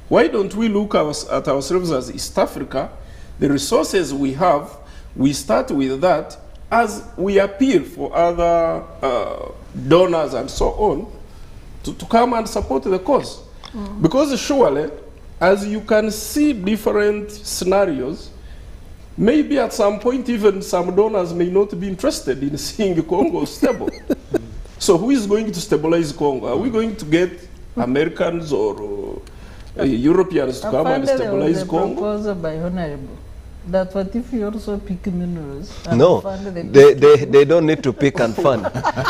Why don't we look at ourselves as East Africa? The resources we have, we start with that as we appeal for other donors and so on to come and support the cause. Because surely, as you can see different scenarios, maybe at some point even some donors may not be interested in seeing Congo stable. So who is going to stabilize Congo? Are we going to get Americans or Europeans to come and stabilize Congo? Proposal by Honorable that what if you also pick minerals? No, they don't need to pick and fund.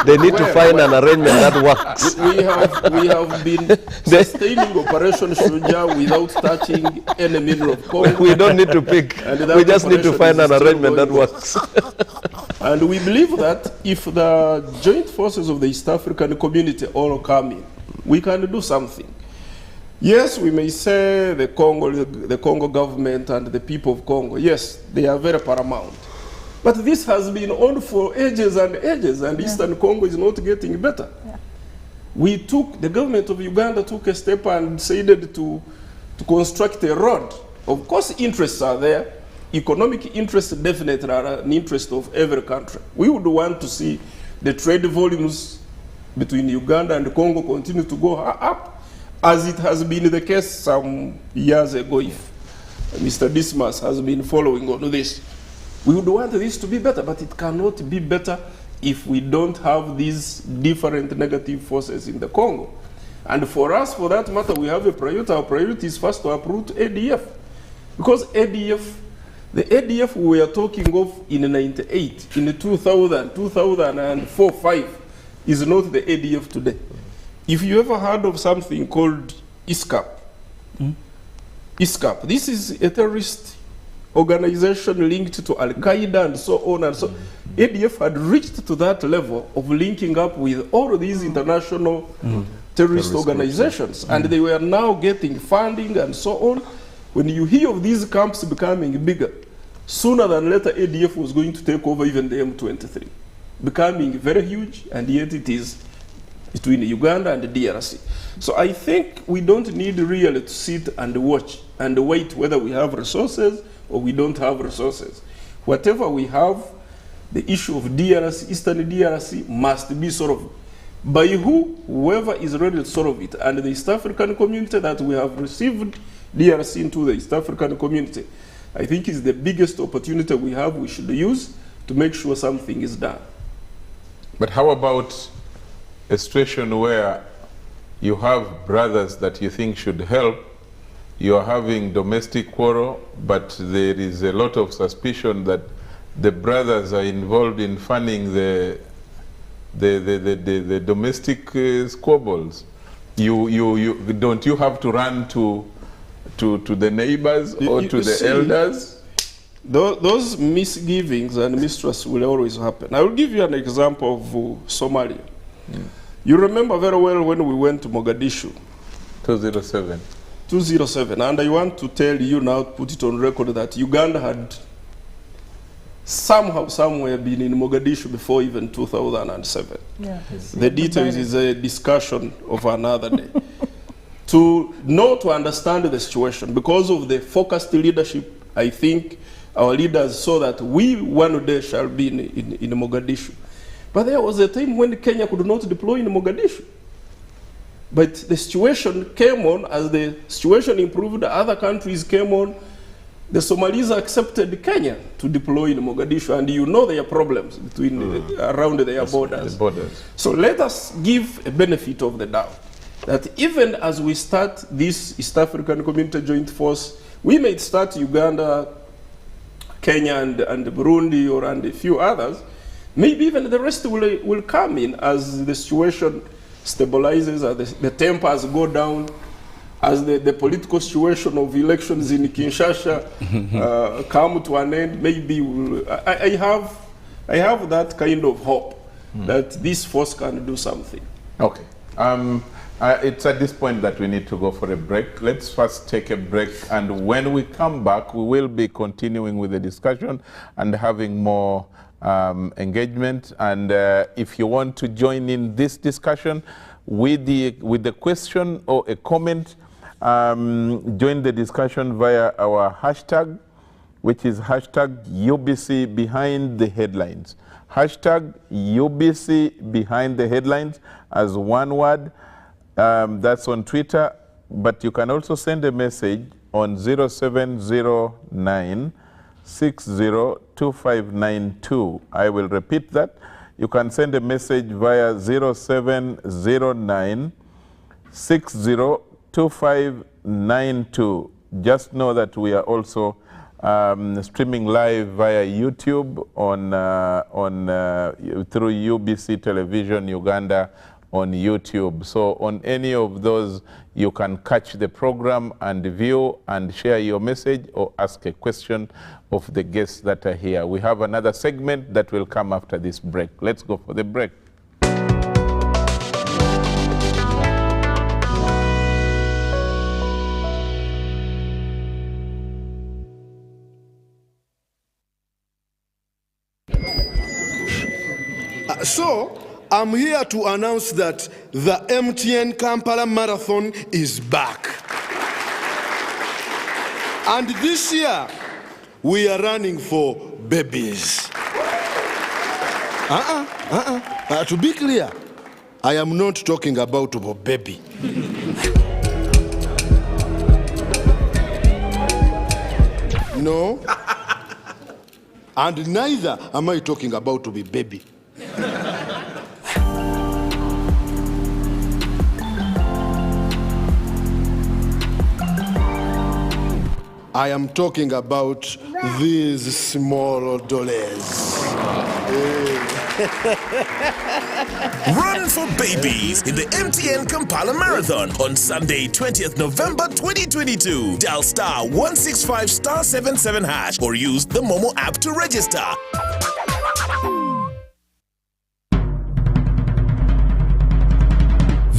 They need to find an arrangement that works. We have been sustaining Operation Shuja without touching any mineral of Congo. We don't need to pick. We just need to find an arrangement that works. And we believe that if the joint forces of the East African community all come in, we can do something. Yes, we may say the Congo government and the people of Congo, yes, they are very paramount. But this has been on for ages and ages, and Eastern Congo is not getting better. The government of Uganda took a step and decided to construct a road. Of course, interests are there. Economic interests definitely are an interest of every country. We would want to see the trade volumes between Uganda and Congo continue to go up, as it has been the case some years ago, Mr. Dismas has been following on this. We would want this to be better, but it cannot be better if we don't have these different negative forces in the Congo. And for us, for that matter, we have a priority. Our priority is first to uproot ADF. Because ADF, the ADF we are talking of in 98, in 2000, 2004, 5, is not the ADF today. If you ever heard of something called ISCAP, ISCAP, this is a terrorist organization linked to Al-Qaeda and so on and so. ADF had reached to that level of linking up with all of these international terrorist organizations, and they were now getting funding and so on. When you hear of these camps becoming bigger, sooner than later ADF was going to take over even the M23, becoming very huge, and yet it is between Uganda and the DRC. So I think we don't need really to sit and watch and wait whether we have resources or we don't have resources. Whatever we have, the issue of DRC, Eastern DRC, must be solved. By whoever is ready to solve it. And the East African community that we have received DRC into the East African community, I think is the biggest opportunity we have, we should use to make sure something is done. But how about a situation where you have brothers that you think should help, you are having domestic quarrel, but there is a lot of suspicion that the brothers are involved in funding the domestic squabbles. Don't you have to run to the neighbors or to the elders? Those misgivings and mistrust will always happen. I will give you an example of Somalia. You remember very well when we went to Mogadishu. 2007. 2007. And I want to tell you now, put it on record, that Uganda had somehow, somewhere been in Mogadishu before even 2007. Yeah. The details is a discussion of another day. To understand the situation, because of the focused leadership, I think our leaders saw that we one day shall be in Mogadishu. But there was a time when Kenya could not deploy in Mogadishu. But the situation came on, as the situation improved, other countries came on. The Somalis accepted Kenya to deploy in Mogadishu, and you know their problems between around their borders. So let us give a benefit of the doubt that even as we start this East African Community Joint Force, we may start Uganda, Kenya, and Burundi, and a few others. Maybe even the rest will come in as the situation stabilizes, as the tempers go down, as the political situation of elections in Kinshasa come to an end. Maybe I have that kind of hope that this force can do something. Okay. It's at this point that we need to go for a break. Let's first take a break, and when we come back, we will be continuing with the discussion and having more engagement. And if you want to join in this discussion with the question or a comment, join the discussion via our hashtag, which is hashtag UBC Behind the Headlines. Hashtag UBC Behind the Headlines as one word. That's on Twitter, but you can also send a message on 0709 602592. I will repeat that. You can send a message via 0709 602592. Just know that we are also streaming live via YouTube through UBC Television Uganda on YouTube. So on any of those, you can catch the program and view and share your message or ask a question of the guests that are here. We have another segment that will come after this break. Let's go for the break. So, I'm here to announce that the MTN Kampala Marathon is back. And this year, we are running for babies. To be clear, I am not talking about a baby. No. And neither am I talking about to be baby. I am talking about these small dollars. Run for babies in the MTN Kampala Marathon on Sunday, 20th November 2022. Dial *165*77# or use the Momo app to register.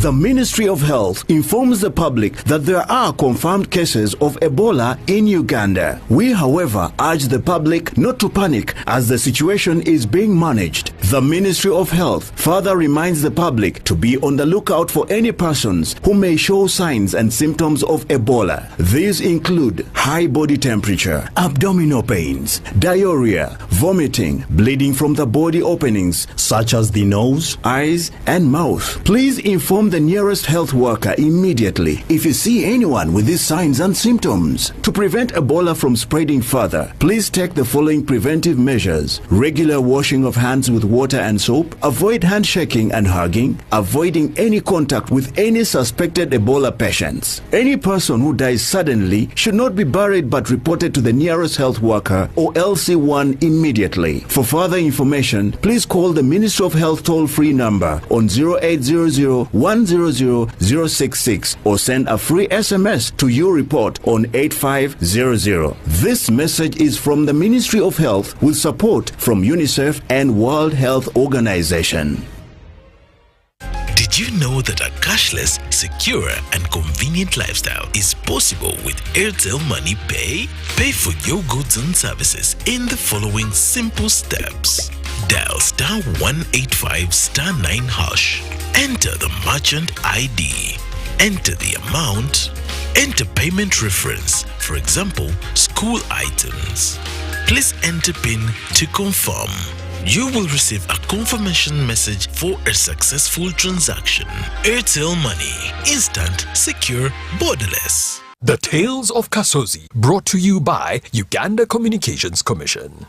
The Ministry of Health informs the public that there are confirmed cases of Ebola in Uganda. We, however, urge the public not to panic as the situation is being managed. The Ministry of Health further reminds the public to be on the lookout for any persons who may show signs and symptoms of Ebola. These include high body temperature, abdominal pains, diarrhea, vomiting, bleeding from the body openings such as the nose, eyes, and mouth. Please inform the nearest health worker immediately if you see anyone with these signs and symptoms. To prevent Ebola from spreading further, please take the following preventive measures: regular washing of hands with water and soap, avoid handshaking and hugging, avoiding any contact with any suspected Ebola patients. Any person who dies suddenly should not be buried but reported to the nearest health worker or LC1 immediately. For further information, please call the Ministry of Health toll-free number on 0800-100-066 or send a free SMS to your report on 8500. This message is from the Ministry of Health with support from UNICEF and World Health Organization. Did you know that a cashless, secure, and convenient lifestyle is possible with Airtel Money Pay? Pay for your goods and services in the following simple steps. Dial *185*9#. Enter the merchant ID. Enter the amount. Enter payment reference, for example, school items. Please enter PIN to confirm. You will receive a confirmation message for a successful transaction. Airtel Money. Instant, secure, borderless. The Tales of Kasozi, brought to you by Uganda Communications Commission.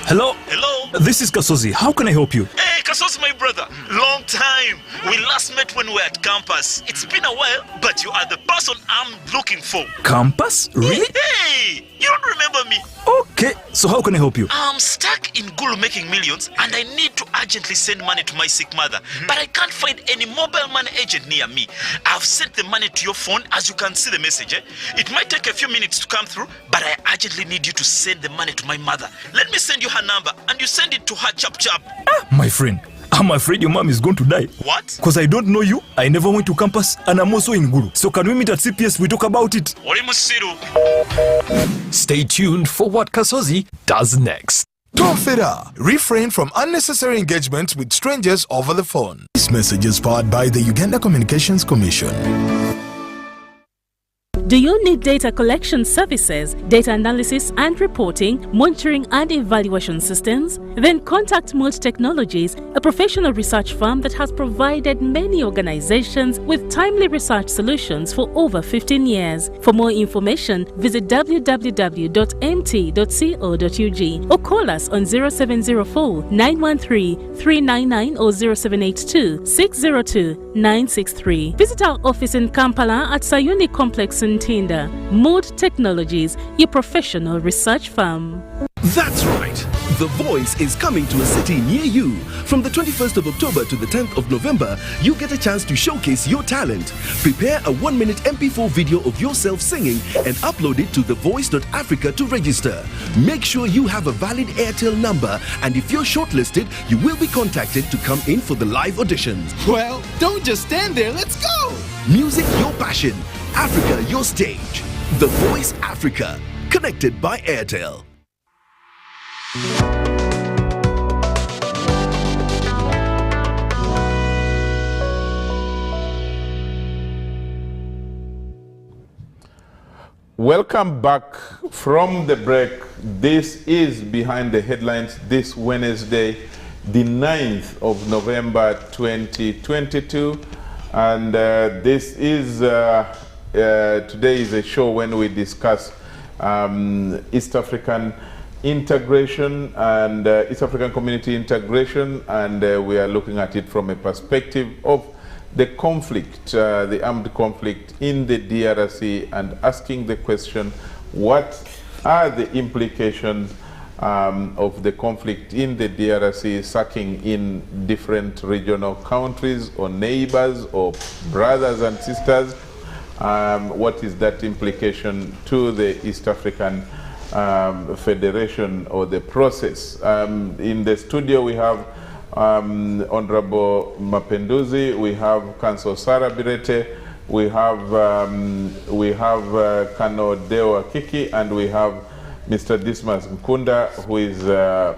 Hello? Hello? This is Kasozi. How can I help you? Hey, Kasozi, my brother. Long time. We last met when we were at campus. It's been a while, but you are the person I'm looking for. Campus? Really? Hey, you don't remember me? Okay, so how can I help you? I'm stuck in Gulu making millions and I need to urgently send money to my sick mother. But I can't find any mobile money agent near me. I've sent the money to your phone, as you can see the message. It might take a few minutes to come through, but I urgently need you to send the money to my mother. Let me send you her number and you send it to her chap. My friend, I'm afraid your mom is going to die. What? Because I don't know you, I never went to campus, and I'm also in Gulu. So can we meet at CPS, we talk about it? Stay tuned for what Kasozi does next. Tofera. Refrain from unnecessary engagement with strangers over the phone. This message is powered by the Uganda Communications Commission. Do you need data collection services, data analysis and reporting, monitoring and evaluation systems? Then contact Mold Technologies, a professional research firm that has provided many organizations with timely research solutions for over 15 years. For more information, visit www.mt.co.ug or call us on 0704 913 399 or 0782 602 963. Visit our office in Kampala at Sayuni Complex in Tinda. Mood Technologies, your professional research firm. That's right. The Voice is coming to a city near you. From the 21st of October to the 10th of November, you get a chance to showcase your talent. Prepare a 1-minute MP4 video of yourself singing and upload it to thevoice.africa to register. Make sure you have a valid Airtel number, and if you're shortlisted, you will be contacted to come in for the live auditions. Well, don't just stand there, let's go! Music your passion, Africa your stage. The Voice Africa, connected by Airtel. Welcome back from the break. This is Behind the Headlines this Wednesday, the 9th of November 2022. And this is, today is a show when we discuss East African integration and East African community integration, and we are looking at it from a perspective of the conflict, the armed conflict in the DRC, and asking the question, what are the implications of the conflict in the DRC sucking in different regional countries or neighbors or brothers and sisters? What is that implication to the East African Federation or the process? In the studio we have Honorable Mapinduzi, we have Council Sarah Birete, we have Kano Deo Akiki, and we have Mr. Dismas Mkunda, who is a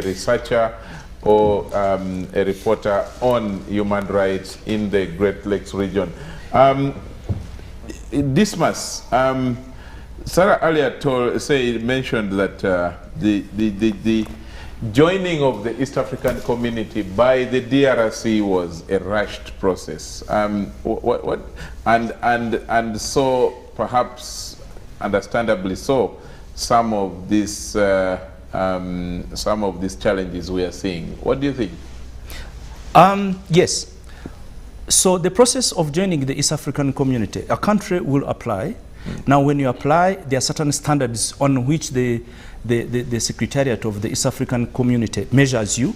researcher or a reporter on human rights in the Great Lakes region. Dismas, Sarah earlier mentioned that the joining of the East African community by the DRC was a rushed process. And so perhaps, understandably so, some of these challenges we are seeing. What do you think? Yes. So the process of joining the East African community, a country will apply. Now, when you apply, there are certain standards on which the Secretariat of the East African community measures you.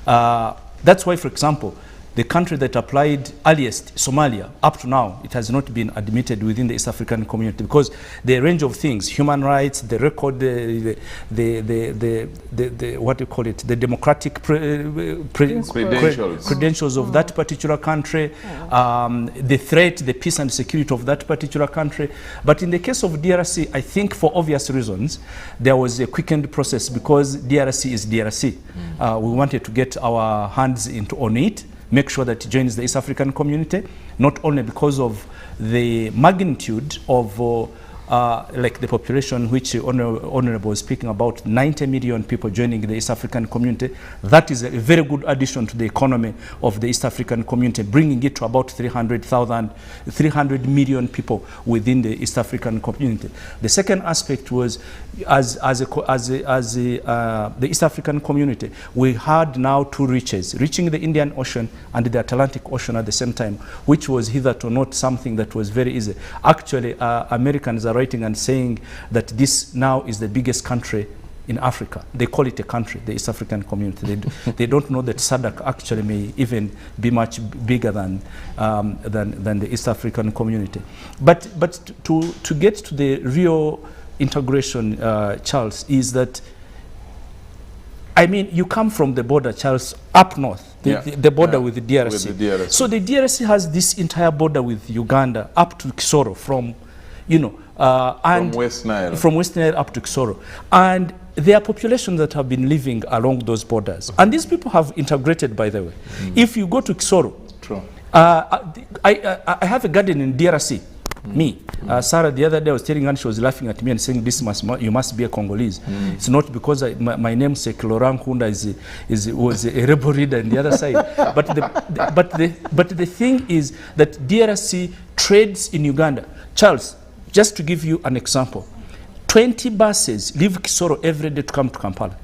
That's why, for example, the country that applied earliest, Somalia, up to now, it has not been admitted within the East African community because the range of things, human rights, the record, what do you call it, the democratic credentials of that particular country, the threat, the peace and security of that particular country. But in the case of DRC, I think for obvious reasons, there was a quickened process because DRC is DRC. We wanted to get our hands on it, make sure that it joins the East African community, not only because of the magnitude of like the population which Honorable was speaking about, 90 million people joining the East African community. That is a very good addition to the economy of the East African community, bringing it to about 300 million people within the East African community. The second aspect was, as the East African community, we had now two reaches, reaching the Indian Ocean and the Atlantic Ocean at the same time, which was hitherto not something that was very easy. Actually, Americans are writing and saying that this now is the biggest country in Africa. They call it a country, the East African community. They don't know that SADC actually may even be much bigger than the East African community. But to get to the real integration, Charles, is that, I mean, you come from the border, Charles, up north, the border with the DRC. So the DRC has this entire border with Uganda up to Kisoro, from, you know, and from West Nile up to Kisoro. And there are populations that have been living along those borders. And these people have integrated, by the way. If you go to Kisoro, I have a garden in DRC. Sarah the other day was telling her, she was laughing at me and saying, you must be a Congolese. It's not because my namesake Laurent Kunda was a rebel reader on the other side. But the thing is that DRC trades in Uganda. Charles, just to give you an example, 20 buses leave Kisoro every day to come to Kampala.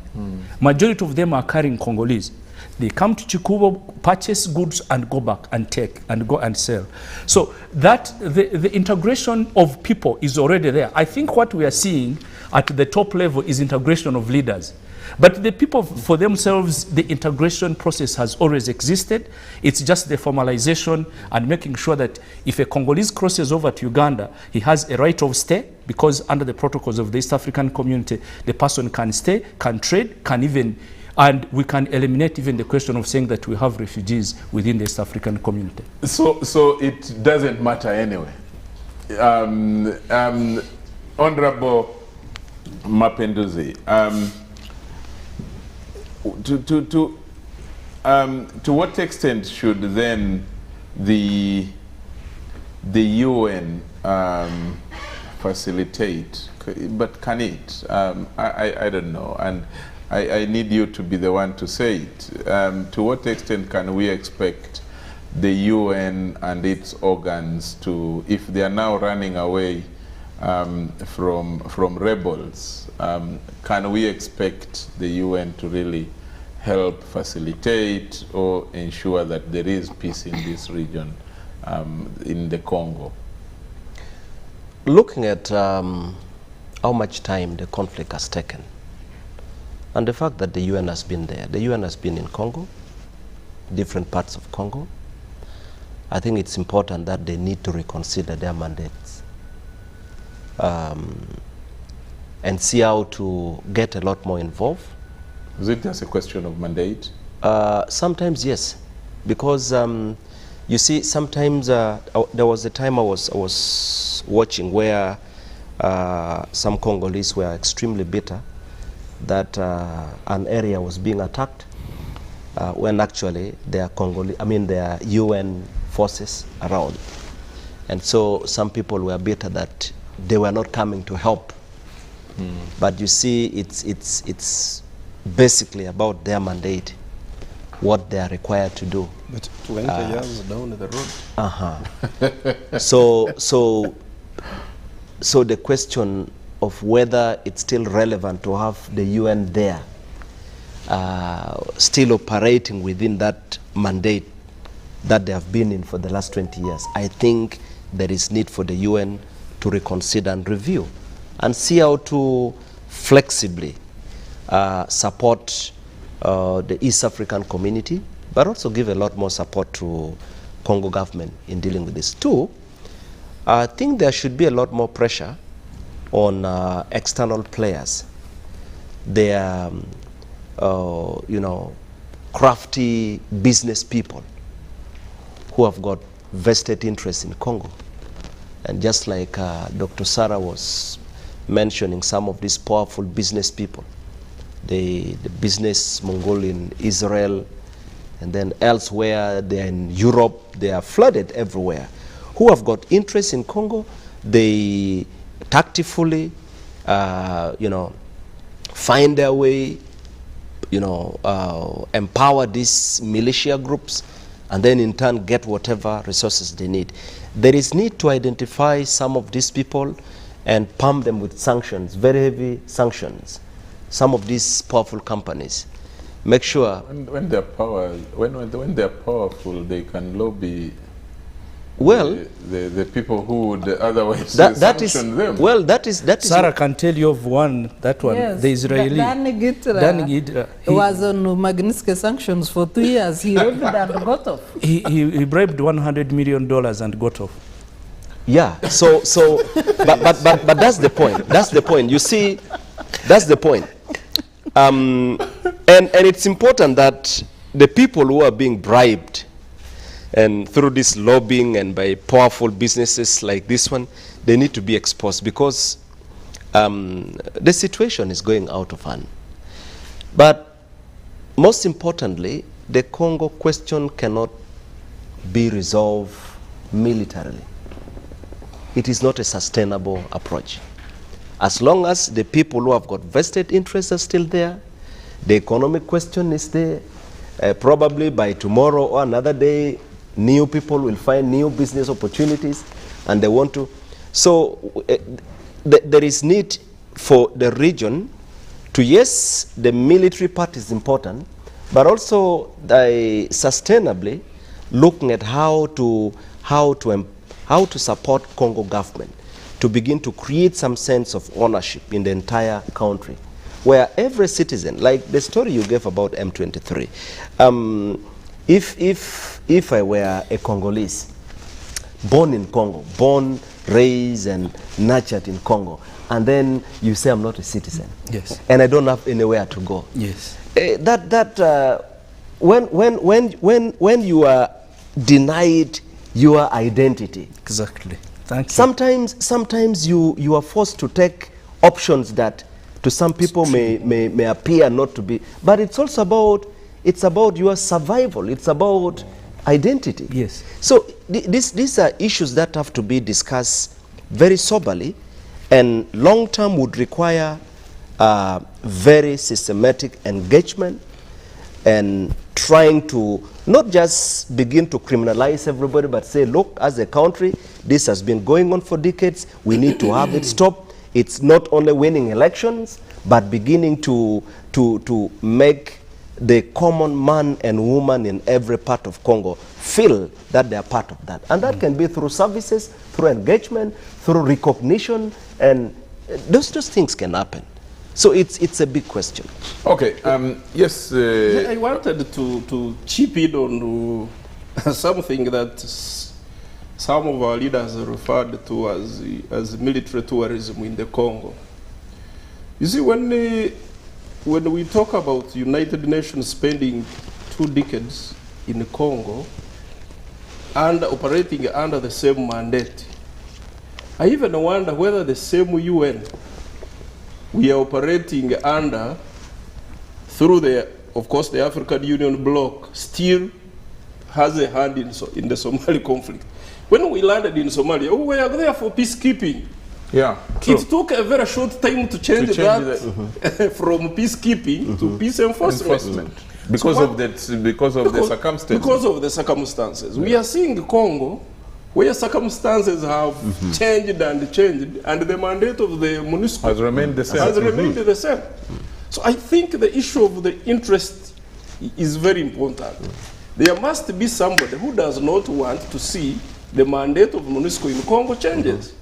Majority of them are carrying Congolese. They come to Chikubo, purchase goods, and go back and take and go and sell. So that the integration of people is already there. I think what we are seeing at the top level is integration of leaders. But the people for themselves, the integration process has always existed. It's just the formalization and making sure that if a Congolese crosses over to Uganda, he has a right of stay, because under the protocols of the East African community, the person can stay, can trade, can even, and we can eliminate even the question of saying that we have refugees within the East African community. So it doesn't matter anyway. Honorable Mapinduzi, to what extent should then the UN facilitate, but can it? I don't know, and I need you to be the one to say it. To what extent can we expect the UN and its organs to, if they are now running away from rebels. Can we expect the UN to really help facilitate or ensure that there is peace in this region, in the Congo? Looking at how much time the conflict has taken, and the fact that the UN has been there, the UN has been in Congo, different parts of Congo, I think it's important that they need to reconsider their mandates and see how to get a lot more involved. Is it just a question of mandate? Sometimes yes, because you see, sometimes there was a time I was watching where some Congolese were extremely bitter that an area was being attacked when actually there are UN forces around, and so some people were bitter that they were not coming to help. But you see, it's basically about their mandate, what they are required to do. But 20 years down the road. So the question of whether it's still relevant to have the UN there, still operating within that mandate that they have been in for the last 20 years, I think there is need for the UN to reconsider and review and see how to flexibly support the East African community, but also give a lot more support to Congo government in dealing with this. Two, I think there should be a lot more pressure on external players. They are, crafty business people who have got vested interest in Congo. And just like Dr. Sarah was mentioning, some of these powerful business people, the business Mongol in Israel, and then elsewhere, they are in Europe, they are flooded everywhere, who have got interest in Congo. They tactfully, find their way, empower these militia groups, and then in turn get whatever resources they need. There is need to identify some of these people and pump them with sanctions, very heavy sanctions. Some of these powerful companies, make sure when they're when they're powerful, they can lobby. Well, the people who would otherwise sanction them. Well, that is. Sarah can tell you of one. That one, yes, the Israeli. Danny Gitra was on Magnitsky sanctions for 2 years. He robbed and got off. He bribed $100 million and got off. Yeah. But that's the point. That's the point. You see, that's the point. And it's important that the people who are being bribed and through this lobbying and by powerful businesses like this one, they need to be exposed, because the situation is going out of hand. But most importantly, the Congo question cannot be resolved militarily. It is not a sustainable approach. As long as the people who have got vested interests are still there, the economic question is there, probably by tomorrow or another day, new people will find new business opportunities and they want to. So there is need for the region to, yes, the military part is important, but also sustainably looking at how to support Congo government to begin to create some sense of ownership in the entire country, where every citizen, like the story you gave about M23, if I were a Congolese, born in Congo, born, raised and nurtured in Congo, and then you say I'm not a citizen, yes, and I don't have anywhere to go, yes, when you are denied your identity, exactly. Thank you. Sometimes you are forced to take options that to some people may appear not to be, but it's also about your survival. It's about identity. Yes. So these are issues that have to be discussed very soberly, and long term would require very systematic engagement and trying to not just begin to criminalize everybody, but say, look, as a country, this has been going on for decades. We need to have it stop. It's not only winning elections, but beginning to make the common man and woman in every part of Congo feel that they are part of that. And that can be through services, through engagement, through recognition, and those things can happen. So it's a big question. Okay, yes. I wanted to chip in on something that some of our leaders referred to as military tourism in the Congo. You see, when we talk about United Nations spending 2 decades in Congo and operating under the same mandate, I even wonder whether the same UN we are operating under through of course, the African Union bloc still has a hand in the Somali conflict. When we landed in Somalia, we were there for peacekeeping. Yeah, it took a very short time to change that from peacekeeping to peace enforcement. Because of the circumstances. Because of the circumstances. Yeah. We are seeing Congo where circumstances have changed, and the mandate of the MONUSCO has remained the same. The same. So I think the issue of the interest is very important. There must be somebody who does not want to see the mandate of MONUSCO in Congo changes.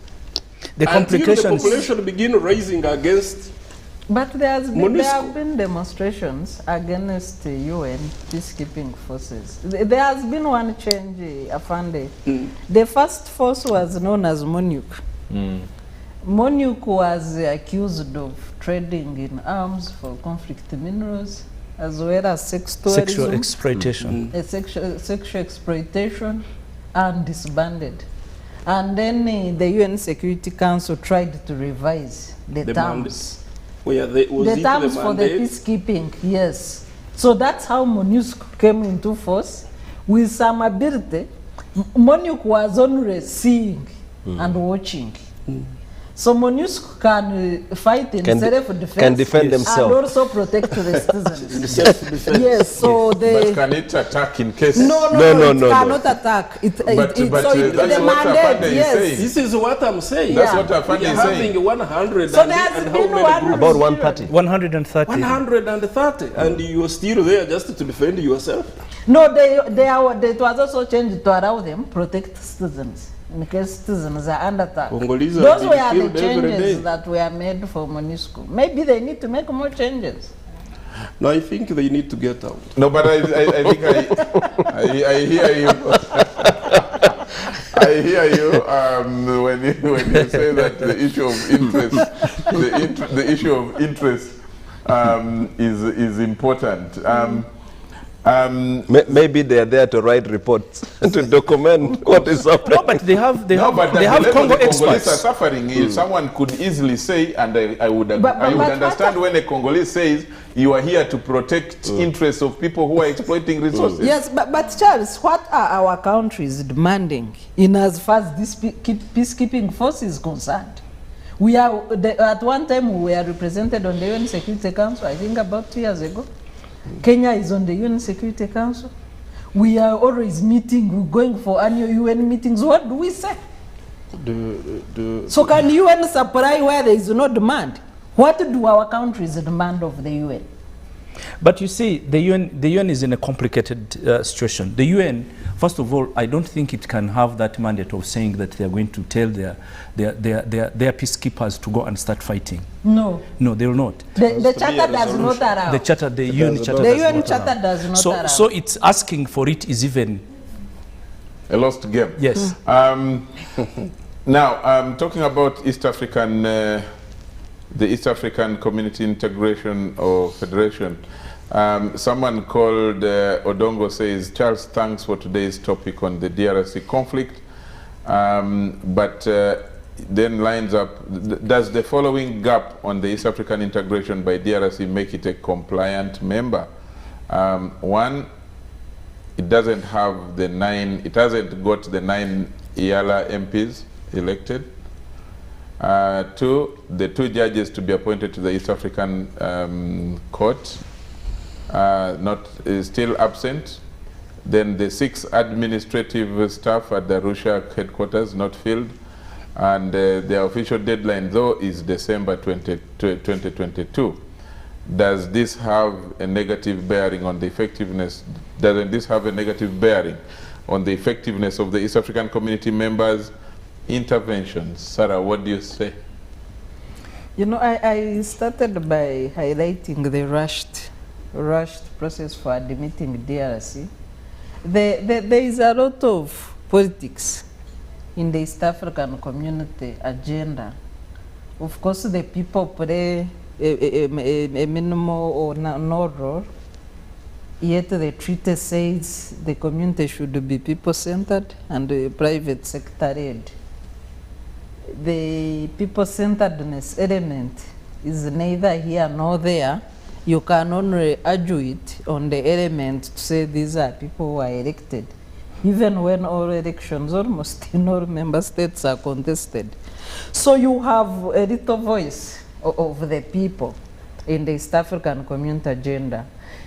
The complications. Until the population begin rising against. But there have been demonstrations against the UN peacekeeping forces. There has been one change, Afande. The first force was known as MONUC. MONUC was accused of trading in arms for conflict minerals, as well as sexual exploitation. Sexual exploitation, and disbanded. And then the UN Security Council tried to revise the terms. The terms for the peacekeeping, yes. So that's how MONUSCO came into force with some ability. MONUC was only seeing and watching. So MONUSCO can fight in self-defense, can defend themselves, and also protect the citizens. Yes, so but can it attack in case? No, it cannot attack. The mandate, yes. This is what I'm saying. That's what Afande is saying. Having 100 so and how many about 130. 130. 130, and you're still there just to defend yourself? No, it was also changed to allow them protect citizens. In case citizens are under attack. Those were the changes that were made for MONUSCO. Maybe they need to make more changes. No, I think they need to get out. No, but I think I hear you. I hear you when you say that the issue of interest, the issue of interest is important. Maybe they are there to write reports to document what is happening. No, but they have Congo experts. Congolese are suffering. If someone could easily say, and I would understand when a Congolese says you are here to protect interests of people who are exploiting resources. Yes, but Charles, what are our countries demanding in as far as this peacekeeping force is concerned? We are at one time we were represented on the UN Security Council. I think about 2 years ago. Kenya is on the UN Security Council. We are always meeting, we're going for annual UN meetings. What do we say? So can UN supply where there is no demand? What do our countries demand of the UN? But you see, the UN is in a complicated situation. The UN, first of all, I don't think it can have that mandate of saying that they are going to tell their peacekeepers to go and start fighting. No. No, they will not. The charter does not allow. The UN charter does not allow. So it's asking for it is even a lost game. Yes. Now, talking about East African. The East African Community Integration or Federation. Someone called Odongtho says, Charles, thanks for today's topic on the DRC conflict. But then lines up, does the following gap on the East African integration by DRC make it a compliant member? One, it doesn't have the it hasn't got the 9 EALA MPs elected. 2, the 2 judges to be appointed to the East African Court is still absent. Then the 6 administrative staff at the Arusha headquarters not filled. And the official deadline, though, is December 2022. Does this have a negative bearing on the effectiveness? Doesn't this have a negative bearing on the effectiveness of the East African community members' interventions? Sarah, what do you say? You know, I started by highlighting the rushed process for admitting DRC. There is a lot of politics in the East African community agenda. Of course, the people play a minimal or no role, yet the treaty says the community should be people-centered and private sector-led. The people-centeredness element is neither here nor there. You can only argue it on the element to say these are people who are elected, even when all elections almost in all member states are contested. So you have a little voice of the people in the East African community agenda.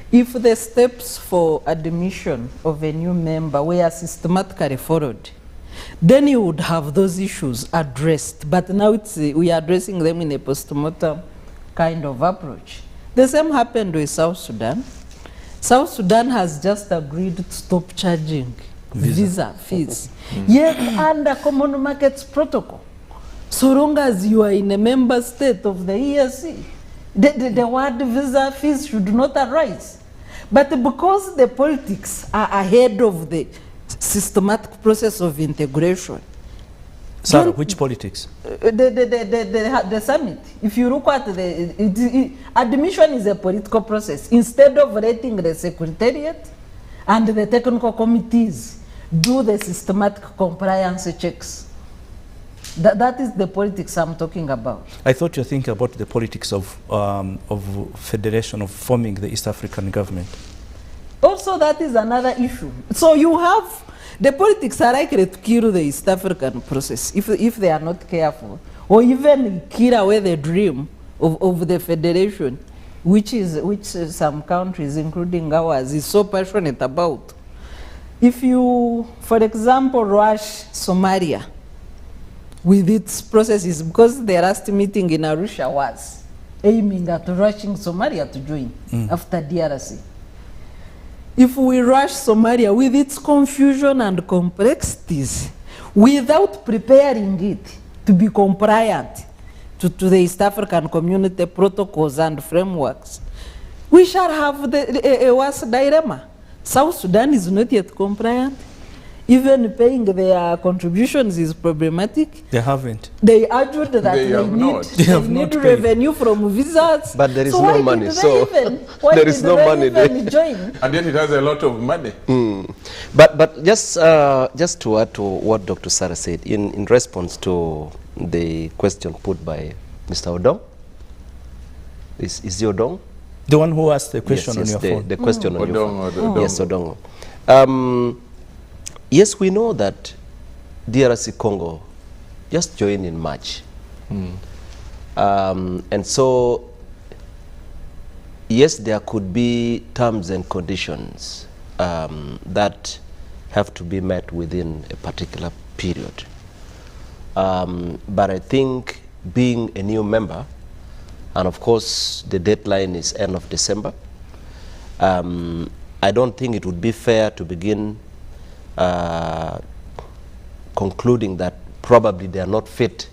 If the steps for admission of a new member were systematically followed, then you would have those issues addressed. But now we are addressing them in a post-mortem kind of approach. The same happened with South Sudan. South Sudan has just agreed to stop charging visa fees, yet under Common Markets Protocol. So long as you are in a member state of the EAC, the word visa fees should not arise. But because the politics are ahead of the systematic process of integration. Sarah, which politics? The summit. If you look at admission is a political process. Instead of letting the secretariat and the technical committees do the systematic compliance checks. That is the politics I'm talking about. I thought you're thinking about the politics of federation, of forming the East African government. Also, that is another issue. So you have, the politics are likely to kill the East African process if they are not careful, or even kill away the dream of the federation, which some countries, including ours, is so passionate about. If you, for example, rush Somalia with its processes, because the last meeting in Arusha was aiming at rushing Somalia to join after DRC. If we rush Somalia with its confusion and complexities without preparing it to be compliant to the East African community protocols and frameworks, we shall have a worse dilemma. South Sudan is not yet compliant. Even paying their contributions is problematic. They haven't. They argued that they need revenue from visas. But there is no money, so there is no money there. And yet it has a lot of money. But just to add to what Dr. Sarah said, in response to the question put by Mr. Odong, is it Odong? The one who asked the question yes, on your phone. The question on your phone. Yes, Odong. Yes, we know that DRC Congo just joined in March. And so, yes, there could be terms and conditions that have to be met within a particular period. But I think being a new member, and of course the deadline is end of December, I don't think it would be fair to begin concluding that probably they are not fit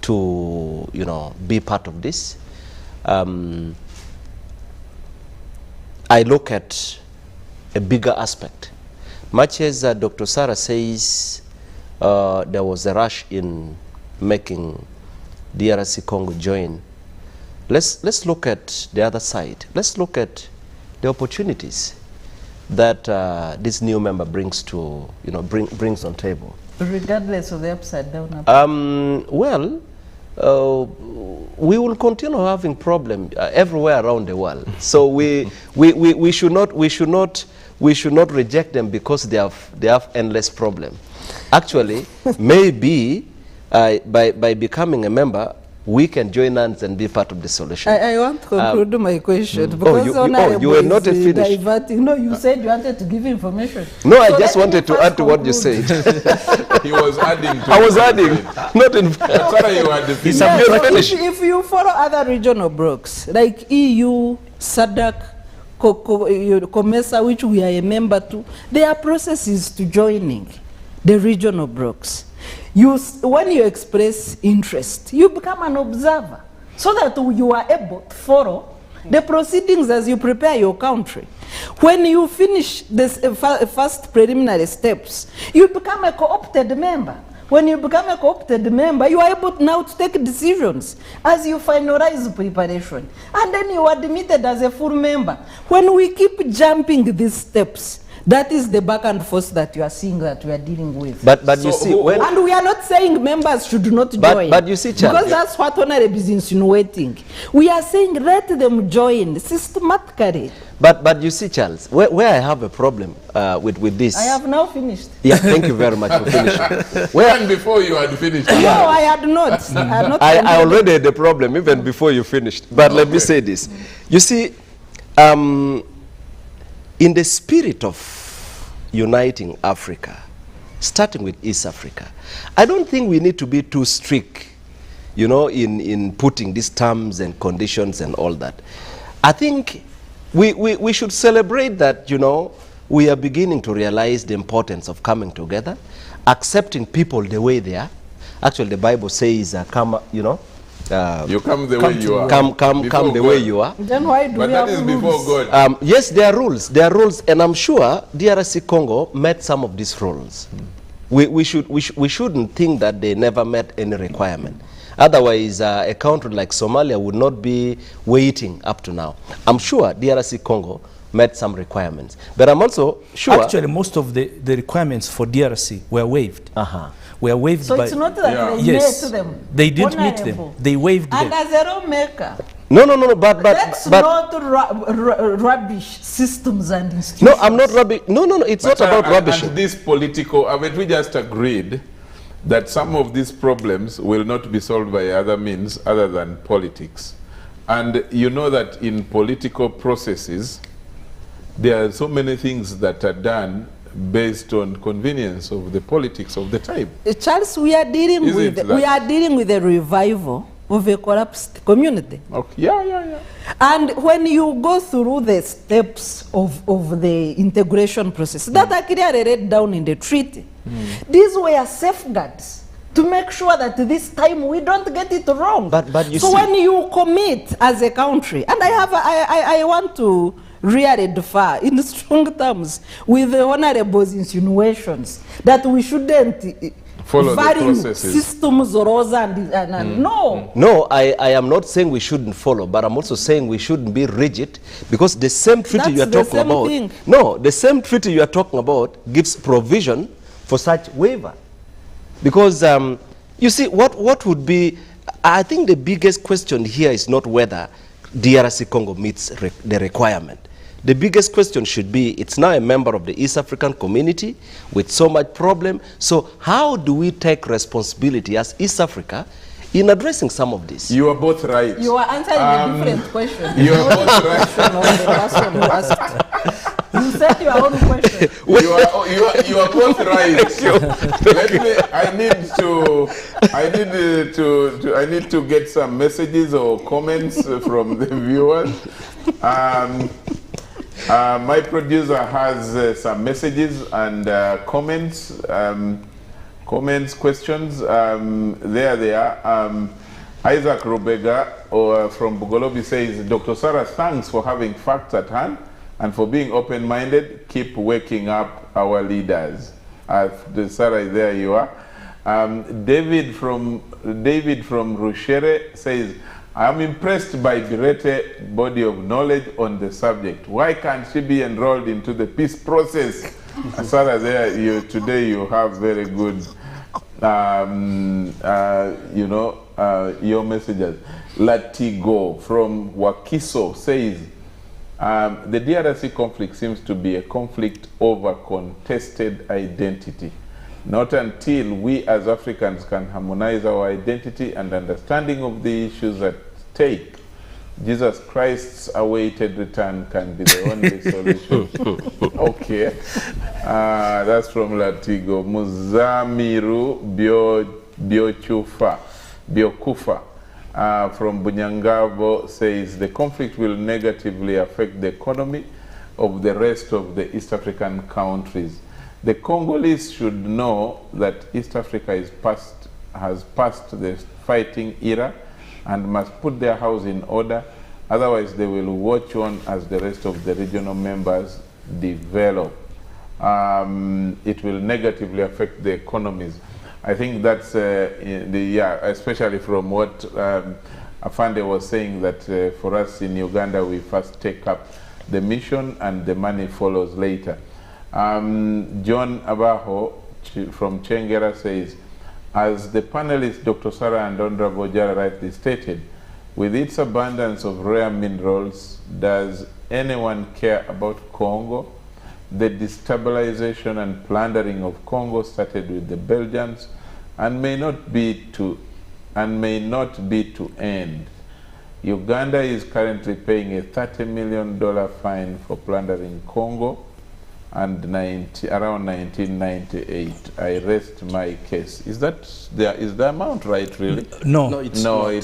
to, be part of this. I look at a bigger aspect. Much as Dr. Sarah says there was a rush in making DRC Congo join, let's look at the other side. Let's look at the opportunities that this new member brings to, brings on table. Regardless of the upside down. Well, we will continue having problems everywhere around the world. So we should not reject them because they have endless problems. Actually, maybe by becoming a member, we can join hands and be part of the solution. I want to conclude my question because you were not finished. Diverting. No, you said you wanted to give information. No, so I just wanted to add to what you said. He was adding. I was adding. Not in. Sorry, you had the finish. If you follow other regional blocs like EU, SADC, COMESA, which we are a member to, there are processes to joining the regional blocs. When you express interest, you become an observer so that you are able to follow the proceedings as you prepare your country. When you finish this first preliminary steps, you become a co-opted member. When you become a co-opted member, you are able now to take decisions as you finalize preparation. And then you are admitted as a full member. When we keep jumping these steps, that is the back and forth that you are seeing that we are dealing with. But you see, and we are not saying members should not join. But you see, Charles, because that's what Honorable is insinuating. We are saying let them join systematically. But you see, Charles, where I have a problem with this. I have now finished. Yeah, thank you very much for finishing. When before you had finished? No, I had not. I already had the problem even before you finished. But let me say this. You see, in the spirit of uniting Africa, starting with East Africa, I don't think we need to be too strict, you know, in putting these terms and conditions and all that. I think we should celebrate that, you know, we are beginning to realize the importance of coming together, accepting people the way they are. Actually, the Bible says, come, you know, you come the way you are. Come the way you are. Then why do but we that have is rules? before God. Yes, there are rules. There are rules, and I'm sure DRC Congo met some of these rules. We shouldn't think that they never met any requirement. Otherwise, a country like Somalia would not be waiting up to now. I'm sure DRC Congo met some requirements, but I'm also sure. Actually, most of the requirements for DRC were waived. Were waived so by. It's not that they yes, met them. They didn't meet them. They waived and them. And as a lawmaker. No, but that's not rubbish systems and institutions. No, I'm not rubbish. No, it's not about rubbish. And this political, I mean, we just agreed that some of these problems will not be solved by other means other than politics. And you know that in political processes, there are so many things that are done based on convenience of the politics of the time. Charles, we are dealing with a revival of a collapsed community. Okay. Yeah. And when you go through the steps of the integration process, that are clearly laid down in the treaty, these were safeguards to make sure that this time we don't get it wrong. But you so see, when you commit as a country, and I want to really differ in strong terms with the Honorable's insinuations that we shouldn't follow the processes. Systems or and no. No, I am not saying we shouldn't follow, but I'm also saying we shouldn't be rigid, because the same treaty you are talking about. No, the same treaty you are talking about gives provision for such waiver. Because you see, what would be, I think the biggest question here is not whether DRC Congo meets the requirement. The biggest question should be, it's now a member of the East African community with so much problem. So how do we take responsibility as East Africa in addressing some of this? You are both right. You are answering a different question. You are both right. You said your own question. You are both right. I need to get some messages or comments from the viewers. My producer has some messages and comments, questions. There they are. Isaac Rubega from Bugolobi says, Dr. Sarah, thanks for having facts at hand and for being open-minded. Keep waking up our leaders. Sarah, there you are. David from Rushere says, I am impressed by Birete body of knowledge on the subject. Why can't she be enrolled into the peace process? Sarah, there today you have very good, your messages. Latigo from Wakiso says, the DRC conflict seems to be a conflict over contested identity. Not until we as Africans can harmonize our identity and understanding of the issues at stake, Jesus Christ's awaited return can be the only solution. Okay. That's from Latigo. Muzamiru Biokufa from Bunyangabo says the conflict will negatively affect the economy of the rest of the East African countries. The Congolese should know that East Africa has passed the fighting era and must put their house in order. Otherwise, they will watch on as the rest of the regional members develop. It will negatively affect the economies. I think that's especially from what Afande was saying, that for us in Uganda, we first take up the mission and the money follows later. John Abaho from Chengera says, as the panelists Dr. Sarah and Ondra Bojara rightly stated, with its abundance of rare minerals, does anyone care about Congo? The destabilization and plundering of Congo started with the Belgians and may not be to end. Uganda is currently paying a $30 million fine for plundering Congo and around 1998. I rest my case. Is the amount right, really? No, it's not. I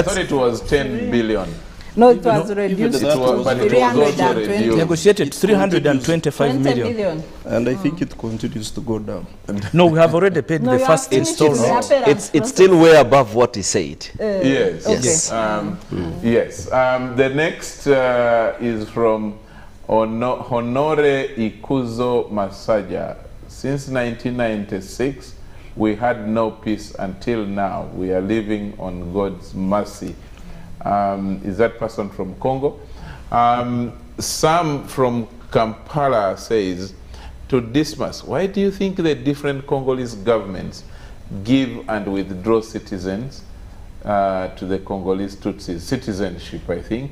thought it was 10 billion. No, it was reduced to 320. Negotiated 325 million. And I think it continues to go down. No, we have already paid the first installment. It's still way above what he said. Yes. Okay. Yes. The next is from Honore Ikuzo Masaja. Since 1996, we had no peace until now. We are living on God's mercy. Is that person from Congo? Sam from Kampala says, to Dismas, why do you think the different Congolese governments give and withdraw citizens to the Congolese Tutsis? Citizenship, I think.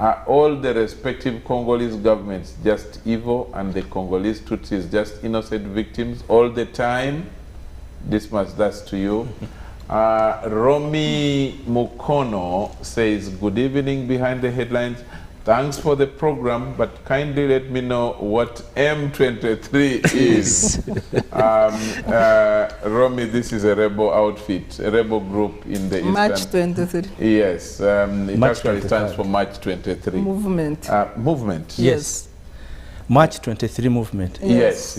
Are all the respective Congolese governments just evil and the Congolese Tutsis just innocent victims all the time? Dismas, that's to you. Romy Mukono says, good evening behind the headlines. Thanks for the program, but kindly let me know what M23 is. Romy, this is a rebel outfit, a rebel group in the Eastern... March 23. Yes, it actually stands for March 23. Movement. Movement. Yes. March 23 movement. Yes.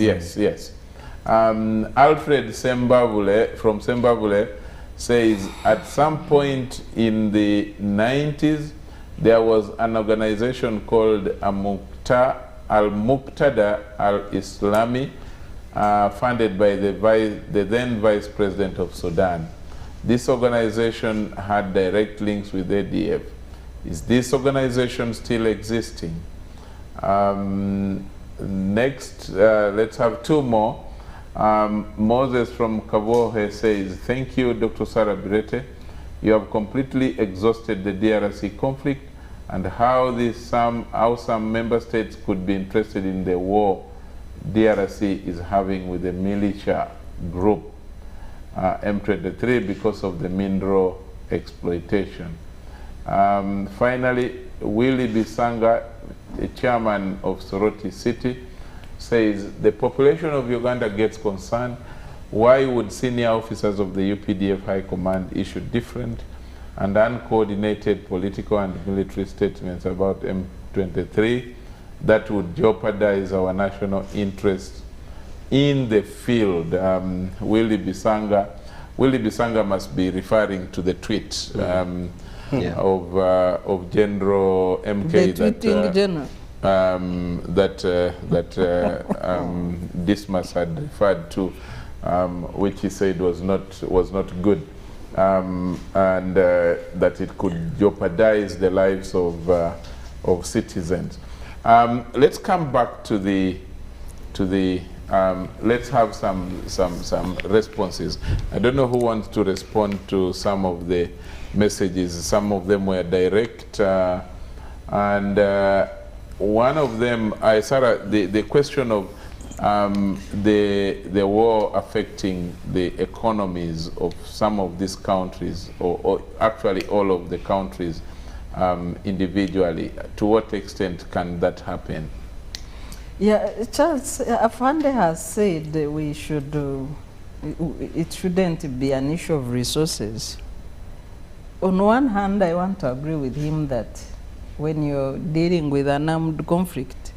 Alfred Sembabule from Sembabule says, at some point in the 90s, there was an organization called Al-Muqtada Al-Islami, funded by the then Vice President of Sudan. This organization had direct links with ADF. Is this organization still existing? Next, let's have two more. Moses from Kavohe says, thank you, Dr. Sarah Birete. You have completely exhausted the DRC conflict and how some member states could be interested in the war DRC is having with the militia group M23 because of the mineral exploitation. Finally, Willie Bisanga, the chairman of Soroti City, says the population of Uganda gets concerned. Why would senior officers of the UPDF High Command issue different and uncoordinated political and military statements about M23 that would jeopardize our national interests in the field? Willie Bisanga must be referring to the tweet of General MK that Dismas had referred to, which he said was not good, and that it could jeopardize the lives of citizens. Let's come back to the let's have some responses. I don't know who wants to respond to some of the messages. Some of them were direct, and one of them, Sarah, the question of the war affecting the economies of some of these countries, or actually all of the countries individually? To what extent can that happen? Yeah, Charles, Afande has said that we should, it shouldn't be an issue of resources. On one hand, I want to agree with him that when you're dealing with an armed conflict,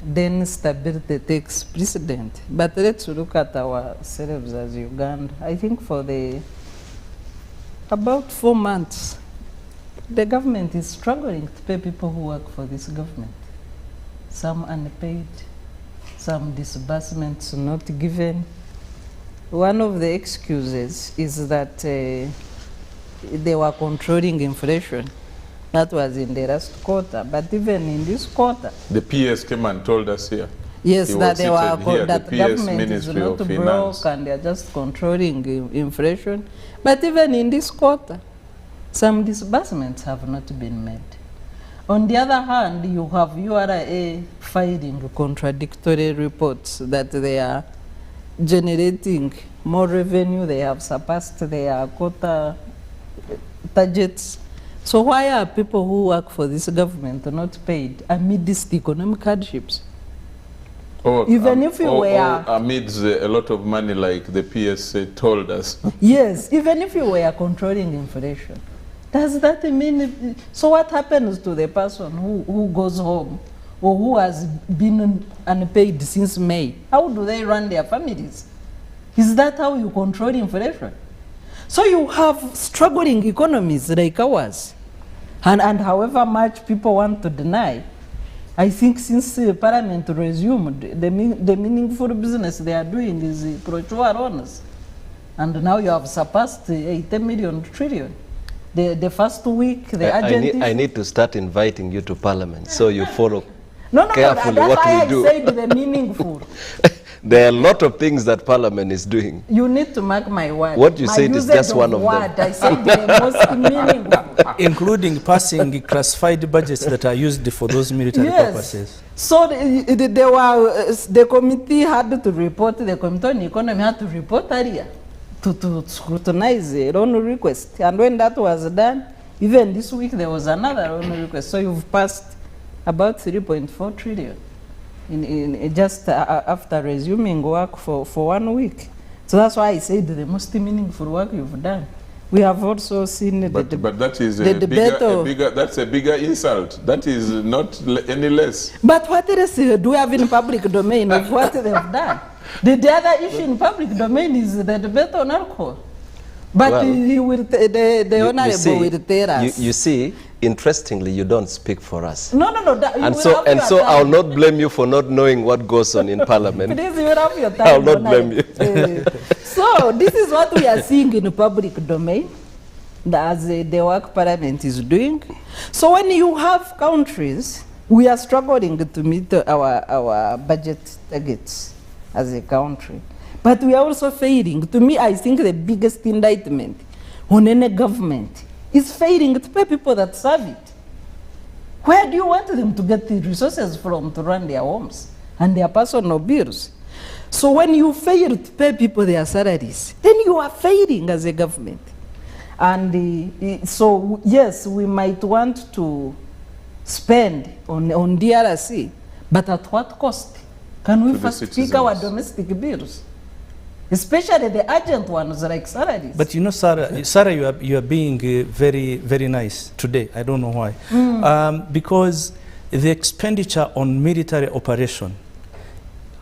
then stability takes precedent. But let's look at ourselves as Uganda. I think for about 4 months, the government is struggling to pay people who work for this government. Some unpaid, some disbursements not given. One of the excuses is that they were controlling inflation. That was in the last quarter, but even in this quarter. The PS came and told us here. Yes, that they were that the government Ministry is not of broke Finance. and they are just controlling inflation. But even in this quarter, some disbursements have not been made. On the other hand, you have URA filing contradictory reports that they are generating more revenue, they have surpassed their quota targets. So why are people who work for this government not paid amidst economic hardships? Even if you were amidst a lot of money, like the PS told us. Yes, even if you were controlling inflation. Does that mean, so what happens to the person who goes home or who has been unpaid since May? How do they run their families? Is that how you control inflation? So you have struggling economies like ours. And however much people want to deny, I think since Parliament resumed, the meaningful business they are doing is procure loans. And now you have surpassed 80 million trillion. The first week, the I need to start inviting you to Parliament so you follow no, carefully that's what why we do. I said the meaningful. There are a lot of things that Parliament is doing. You need to mark my word. What you said is just one of them. I said the most meaningful. Including passing classified budgets that are used for those military purposes. So the committee had to report, the Committee on Economy had to report earlier to scrutinize the loan request. And when that was done, even this week there was another loan request. So you've passed about 3.4 trillion. In just after resuming work for 1 week. So that's why I said the most meaningful work you've done. We have also seen but that is that's a bigger insult. That is not any less. But what else do we have in public domain of what they have done? The other issue in public domain is the debate on alcohol. But well, the Honorable will tell us. You see, interestingly, you don't speak for us. No. And so I'll not blame you for not knowing what goes on in Parliament. Please, you have your time. I'll not blame you. So this is what we are seeing in the public domain, as the work Parliament is doing. So when you have countries, we are struggling to meet our budget targets as a country. But we are also failing. To me, I think the biggest indictment on any government is failing to pay people that serve it. Where do you want them to get the resources from to run their homes and their personal bills? So when you fail to pay people their salaries, then you are failing as a government. And so, yes, we might want to spend on DRC, but at what cost? Can we first pick our domestic bills? Especially the urgent ones like salaries. But you know, Sarah, you are being very, very nice today. I don't know why. Because the expenditure on military operation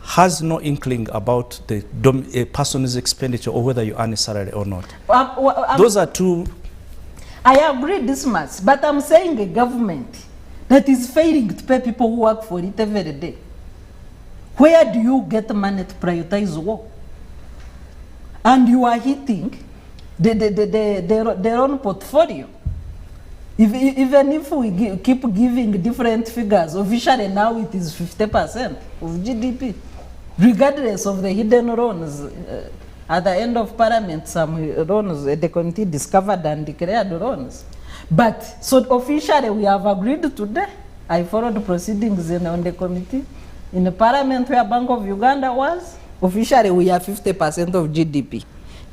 has no inkling about a person's expenditure or whether you earn a salary or not. Those are two. I agree this much, but I'm saying a government that is failing to pay people who work for it every day. Where do you get money to prioritize war? And you are hitting their own portfolio. Even if we keep giving different figures, officially now it is 50% of GDP, regardless of the hidden loans. At the end of Parliament, some loans, the committee discovered and declared loans. But, so officially we have agreed today. I followed the proceedings on the committee in the parliament where Bank of Uganda was, officially we are 50% of GDP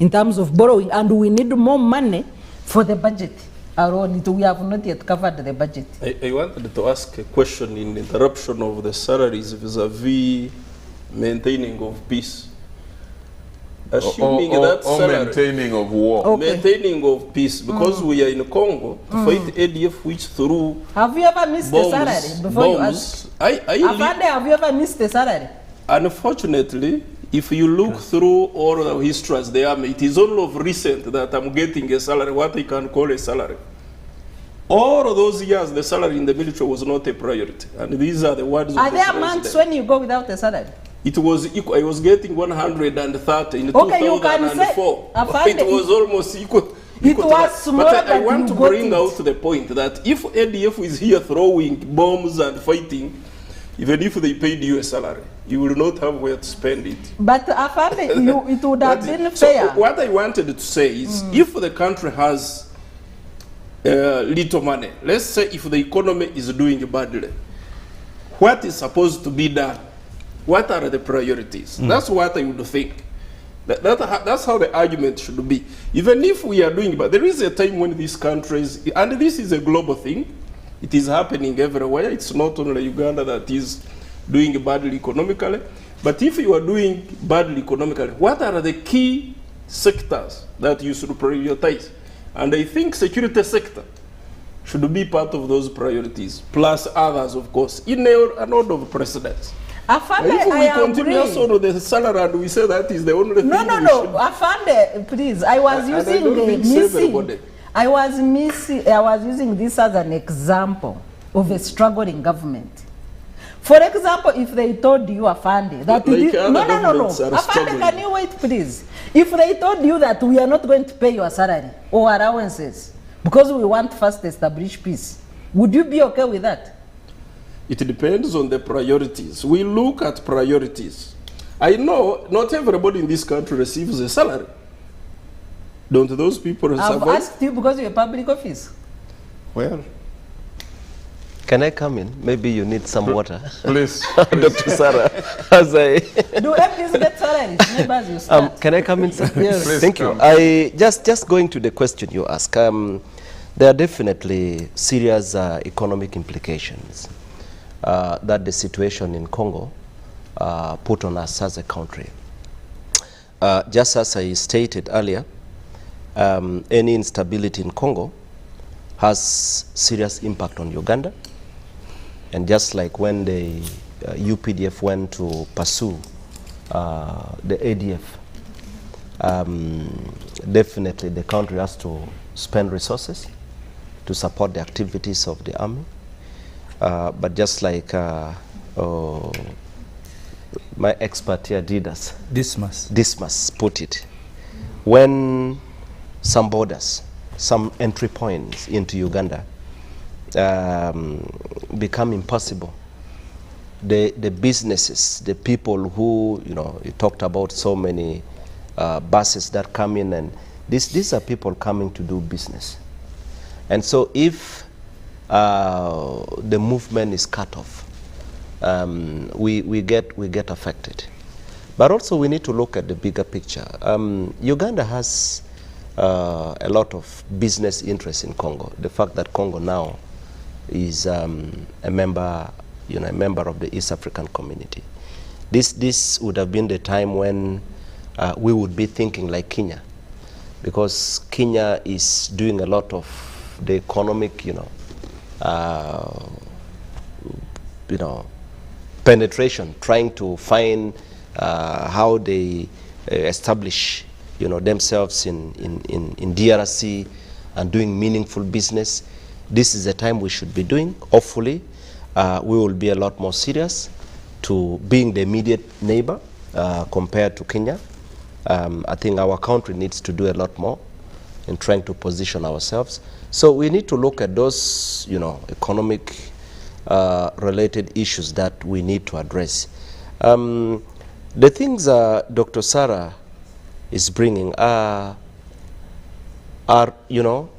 in terms of borrowing, and we need more money for the budget. We have not yet covered the budget. I wanted to ask a question in interruption of the salaries vis-a-vis maintaining of peace. Assuming that salary, maintaining of war. Okay. Maintaining of peace, because we are in Congo to fight ADF, which through Have you ever missed the salary before you ask? Afande, have you ever missed the salary? Unfortunately, if you look through all the histories of the army, it is only of recent that I'm getting a salary, what I can call a salary. All of those years, the salary in the military was not a priority. And these are the words Are of the there president. months when you go without a salary? It was equal. I was getting 130 in Okay, you can say, 2004. Afande, It was almost equal. It to was that. small, But I but want you to got bring it. out the point that if ADF is here throwing bombs and fighting, even if they paid you a salary, you will not have where to spend it. But Afande, it would have been So fair. what I wanted to say is, if the country has little money, let's say if the economy is doing badly, what is supposed to be done? What are the priorities? That's what I would think. That's how the argument should be. Even if we are doing, but there is a time when these countries, and this is a global thing, it is happening everywhere. It's not only Uganda that is doing badly economically, but if you are doing badly economically, what are the key sectors that you should prioritize? And I think security sector should be part of those priorities, plus others, of course, in an order of precedence. Afande, If we I continue agree. also the salary and we say that is the only thing No, we should. Afande, please. I was And I using don't the think so, everybody. missing. I was using this as an example of a struggling government. For example, if they told you, Afande, that Like other no. governments are Afande, struggling. can you wait, please? If they told you that we are not going to pay your salary or allowances because we want first to establish peace, would you be okay with that? It depends on the priorities. We look at priorities. I know not everybody in this country receives a salary. Don't those people I've survive? asked you because you're a public office. Well, Can I come in? Maybe you need some water. Please. Dr. Sarah, as I... Do MPs get salaries? Neighbors, you start. Can I come in, sir? Yes. Please Thank come. you. I just going to the question you ask. There are definitely serious economic implications that the situation in Congo put on us as a country. Just as I stated earlier, any instability in Congo has serious impact on Uganda. And just like when the UPDF went to pursue the ADF, definitely the country has to spend resources to support the activities of the army. But just like my expert here, Dismas put it, when some borders, some entry points into Uganda become impossible, the businesses, the people who, you talked about so many buses that come in, and these are people coming to do business. And so if the movement is cut off, we get affected. But also we need to look at the bigger picture. Uganda has a lot of business interests in Congo. The fact that Congo now is a member of the East African Community. This would have been the time when we would be thinking like Kenya, because Kenya is doing a lot of the economic, penetration, trying to find how they establish, themselves in DRC and doing meaningful business. This is the time we should be doing. Hopefully, we will be a lot more serious to being the immediate neighbor compared to Kenya. I think our country needs to do a lot more in trying to position ourselves. So we need to look at those, economic related issues that we need to address. The things Dr. Sarah is bringing are you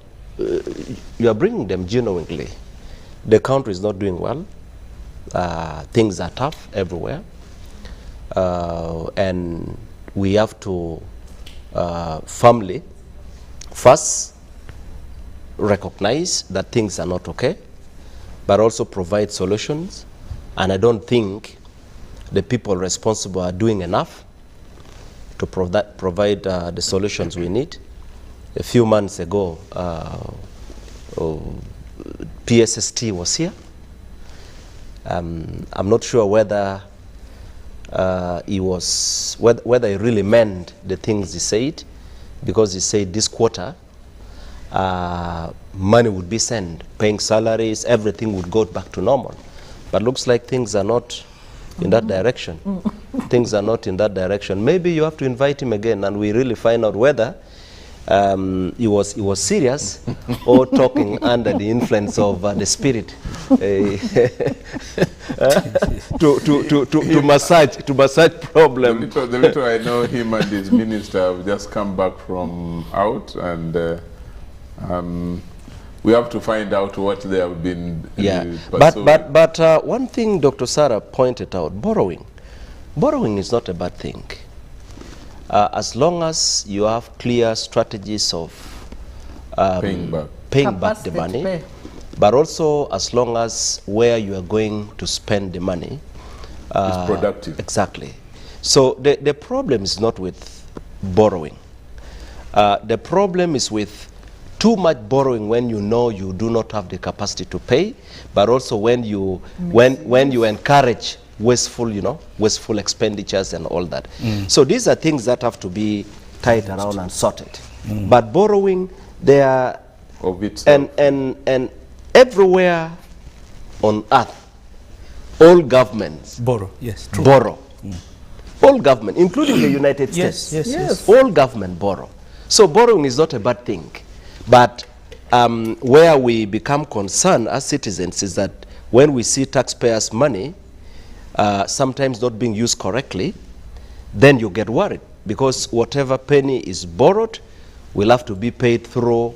are bringing them genuinely. The country is not doing well. things are tough everywhere, and we have to firmly first recognize that things are not okay, but also provide solutions. And I don't think the people responsible are doing enough to provide the solutions we need. A few months ago, PSST was here. I'm not sure whether he really meant the things he said, because he said this quarter money would be sent, paying salaries, everything would go back to normal. But looks like things are not in that direction. Things are not in that direction. Maybe you have to invite him again and we really find out whether he was serious or talking under the influence of the spirit to massage problem. The little I know, him and his minister have just come back from out, and we have to find out what they have been pursuing. But one thing Dr. Sarah pointed out, borrowing is not a bad thing. As long as you have clear strategies of paying back the money, but also as long as where you are going to spend the money is productive. Exactly. So the problem is not with borrowing. The problem is with too much borrowing when you know you do not have the capacity to pay, but also when you encourage wasteful expenditures and all that. So these are things that have to be tied around and sorted. But borrowing, there are, and everywhere on earth, all governments borrow. Yes, true. Borrow. All government, including the United States. Yes. All government borrow. So borrowing is not a bad thing. But where we become concerned as citizens is that when we see taxpayers' money sometimes not being used correctly, then you get worried, because whatever penny is borrowed will have to be paid through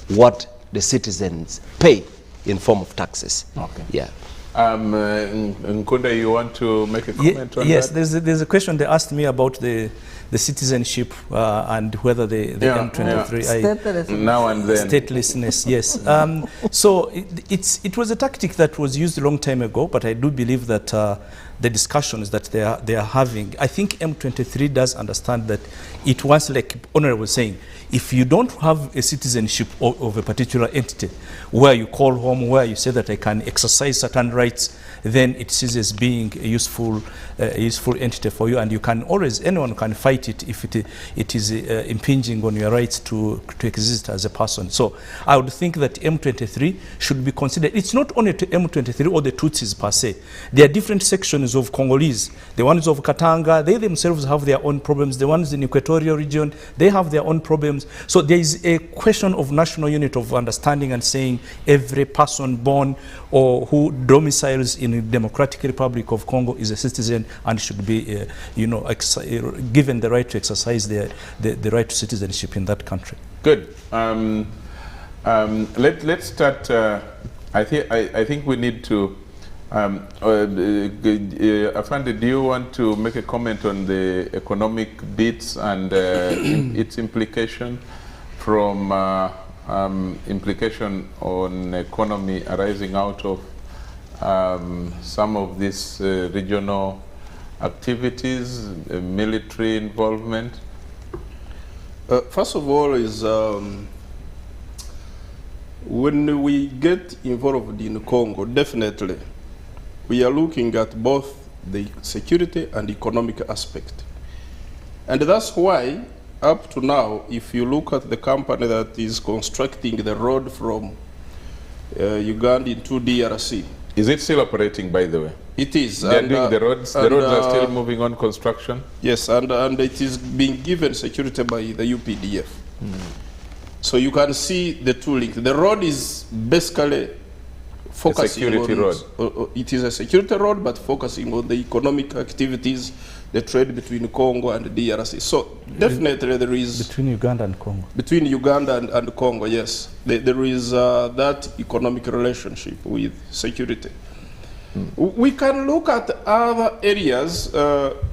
what the citizens pay in form of taxes. Okay. Yeah. Nkunda, you want to make a comment on yes, that? Yes, there's a question they asked me about the citizenship and whether the M23 now and then statelessness. Yes. So it was a tactic that was used a long time ago, but I do believe that the discussions that they are having, I think M23 does understand that it was, like Honorable was saying, if you don't have a citizenship of a particular entity where you call home, where you say that I can exercise certain rights, then it ceases being a useful entity for you, and you can always, anyone can fight it if it is impinging on your rights to exist as a person. So I would think that M23 should be considered. It's not only to M23 or the Tutsis per se. There are different sections of Congolese. The ones of Katanga, they themselves have their own problems. The ones in Equatorial region, they have their own problems. So there is a question of national unit of understanding and saying every person born or who domiciles in the Democratic Republic of Congo is a citizen and should be, given the right to exercise the right to citizenship in that country. Good. Let's start. I think we need to. Afande, do you want to make a comment on the economic bits and its implication from implication on economy arising out of some of these regional activities, military involvement? First of all, is when we get involved in Congo, definitely we are looking at both the security and economic aspect. And that's why, up to now, if you look at the company that is constructing the road from Uganda into DRC. Is it still operating, by the way? It is. They're doing the roads? The roads are still moving on construction? Yes, and it is being given security by the UPDF. So you can see the two links. The road is basically focusing on... It is a security road, but focusing on the economic activities, the trade between Congo and DRC. So definitely there is... Between Uganda and Congo. Between Uganda and Congo, yes. There is that economic relationship with security. We can look at other areas.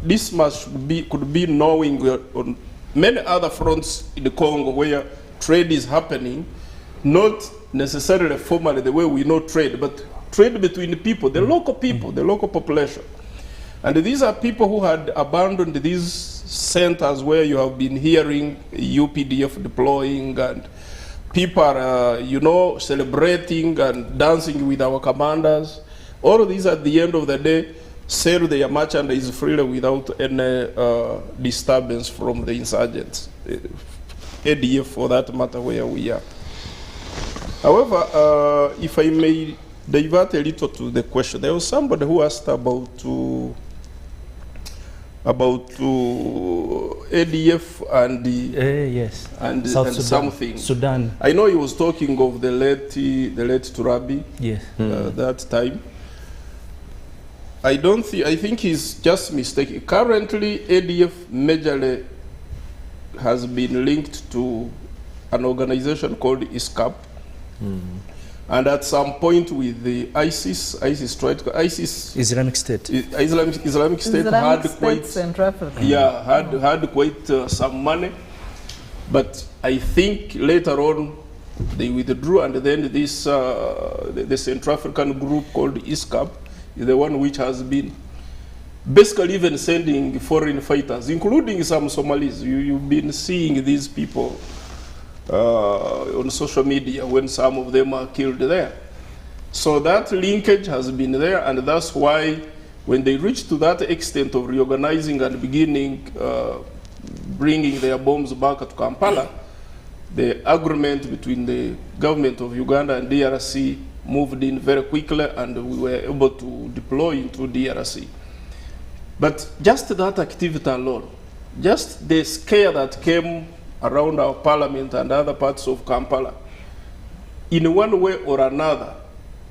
This could be knowing on many other fronts in the Congo where trade is happening, not necessarily formally the way we know trade, but trade between the people, the local people, the local population. And these are people who had abandoned these centers where you have been hearing UPDF deploying, and people are, you know, celebrating and dancing with our commanders. All of these at the end of the day sell their merchandise freely without any disturbance from the insurgents. ADF for that matter where we are. However, if I may divert a little to the question, there was somebody who asked about ADF and the yes, and South Sudan, something. Sudan. I know he was talking of the late Turabi. Yes. That time. I think he's just mistaken. Currently, ADF majorly has been linked to an organization called ISCAP. And at some point with the ISIS Islamic State. Islamic State had quite Central Africa. Yeah, had quite some money, but I think later on they withdrew, and then this the Central African group called ISCAP is the one which has been basically even sending foreign fighters, including some Somalis. You've been seeing these people on social media when some of them are killed there. So that linkage has been there, and that's why when they reach to that extent of reorganizing and beginning bringing their bombs back to Kampala, the agreement between the government of Uganda and DRC moved in very quickly, and we were able to deploy into DRC. But just that activity alone, just the scare that came around our parliament and other parts of Kampala, in one way or another,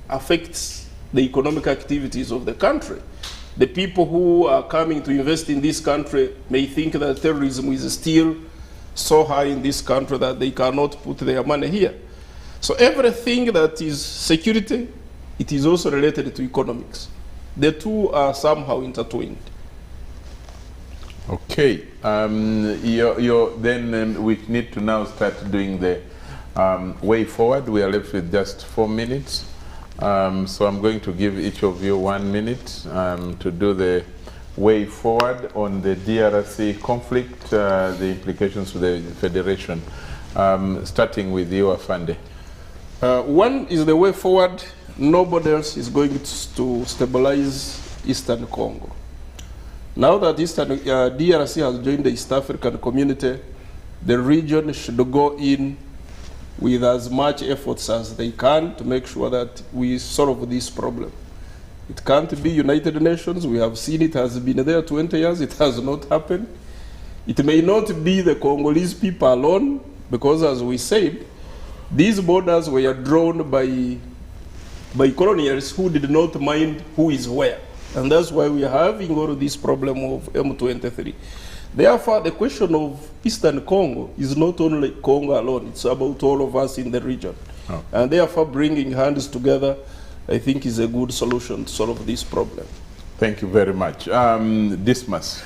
affects the economic activities of the country. The people who are coming to invest in this country may think that terrorism is still so high in this country that they cannot put their money here. So everything that is security, it is also related to economics. The two are somehow intertwined. Okay, then we need to now start doing the way forward. We are left with just 4 minutes. So I'm going to give each of you 1 minute to do the way forward on the DRC conflict, the implications to the Federation, starting with you, Afande. One is the way forward. Nobody else is going to stabilize Eastern Congo. Now that DRC has joined the East African community, the region should go in with as much efforts as they can to make sure that we solve this problem. It can't be United Nations. We have seen it has been there 20 years. It has not happened. It may not be the Congolese people alone, because as we said, these borders were drawn by colonials who did not mind who is where. And that's why we are having all of this problem of M23. Therefore, the question of Eastern Congo is not only Congo alone, it's about all of us in the region. Oh. And therefore, bringing hands together, I think, is a good solution to solve this problem. Thank you very much. Dismas.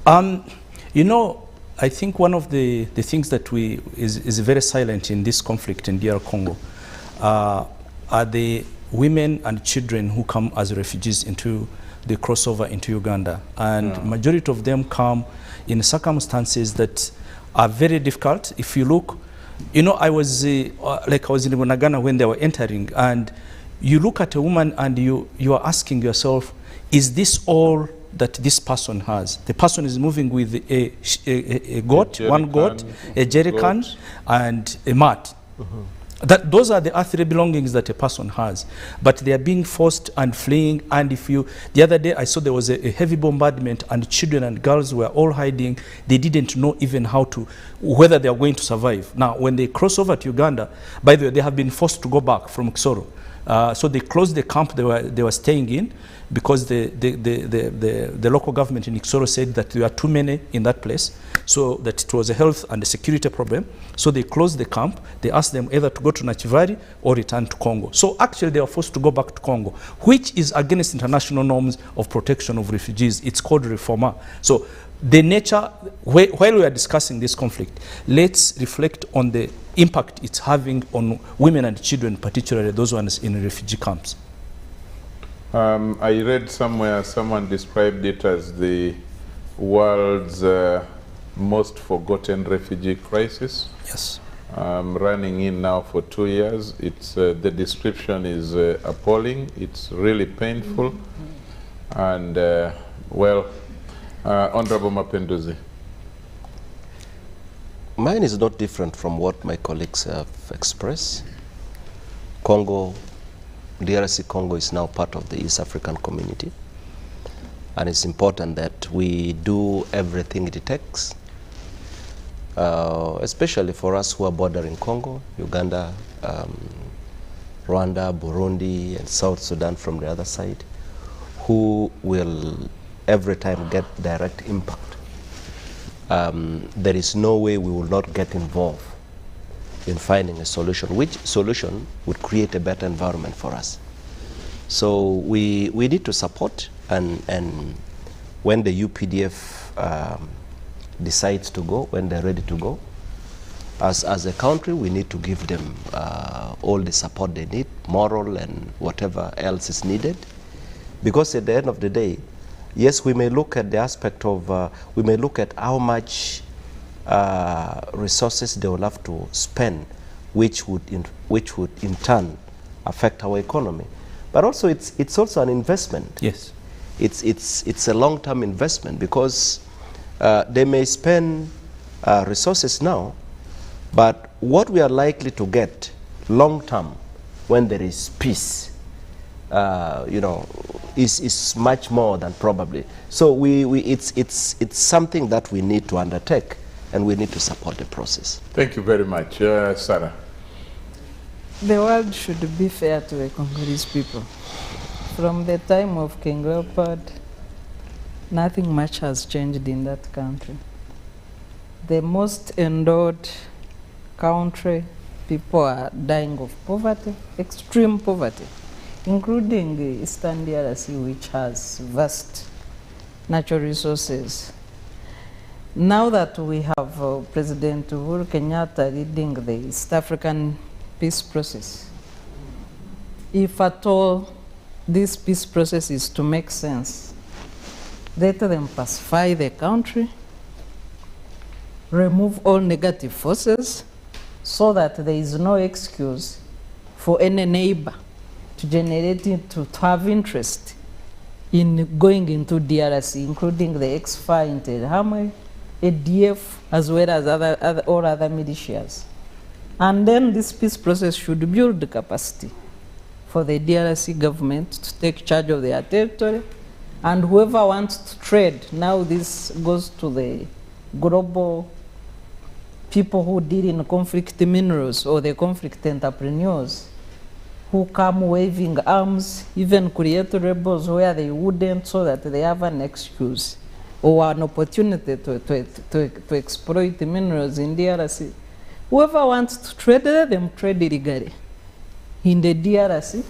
You know, I think one of the things that is very silent in this conflict in DR Congo are the women and children who come as refugees into the crossover into Uganda. And majority of them come in circumstances that are very difficult. If you look, you know, I was in Bunagana when they were entering, and you look at a woman and you are asking yourself, is this all that this person has? The person is moving with a goat, one goat, a jerrycan, and a mat. Those are the earthly belongings that a person has, but they are being forced and fleeing. And the other day I saw there was a heavy bombardment, and children and girls were all hiding. They didn't know even whether they are going to survive. Now, when they cross over to Uganda, by the way, they have been forced to go back from Kisoro, So they closed the camp they were staying in because the local government in Kisoro said that there were too many in that place, so that it was a health and a security problem. So they closed the camp. They asked them either to go to Nachivari or return to Congo. So actually they were forced to go back to Congo, which is against international norms of protection of refugees. It's called reforma. So the nature, while we are discussing this conflict, let's reflect on the impact it's having on women and children, particularly those ones in refugee camps. I read somewhere someone described it as the world's most forgotten refugee crisis. Yes. Running in now for 2 years. It's the description is appalling. It's really painful. And well, Honorable Mapinduzi. Mine is not different from what my colleagues have expressed. Congo, DRC Congo is now part of the East African community. And it's important that we do everything it takes, especially for us who are bordering Congo, Uganda, Rwanda, Burundi, and South Sudan from the other side, who will every time get direct impact. There is no way we will not get involved in finding a solution, which solution would create a better environment for us. So we need to support, and when the UPDF decides to go, when they're ready to go, as a country, we need to give them all the support they need, moral and whatever else is needed. Because at the end of the day, yes, we may look at the aspect of, we may look at how much resources they will have to spend, which would in turn affect our economy. But also, it's also an investment. Yes. It's a long-term investment, because they may spend resources now, but what we are likely to get long-term when there is peace, you know, is much more than probably. So it's something that we need to undertake, and we need to support the process. Thank you very much. Sarah. The world should be fair to the Congolese people. From the time of King Leopold, nothing much has changed in that country. The most endowed country, people are dying of poverty, extreme poverty, including the Eastern DRC, which has vast natural resources. Now that we have President Uhuru Kenyatta leading the East African peace process, if at all this peace process is to make sense, let them pacify the country, remove all negative forces, so that there is no excuse for any neighbor to generate it, to have interest in going into DRC, including the ex-FAR Interahamwe, ADF, as well as all other militias. And then this peace process should build the capacity for the DRC government to take charge of their territory, and whoever wants to trade, now this goes to the global people who deal in conflict minerals, or the conflict entrepreneurs, who come waving arms, even create rebels where they wouldn't, so that they have an excuse or an opportunity to exploit the minerals in DRC. Whoever wants to trade, let them trade illegally in the DRC.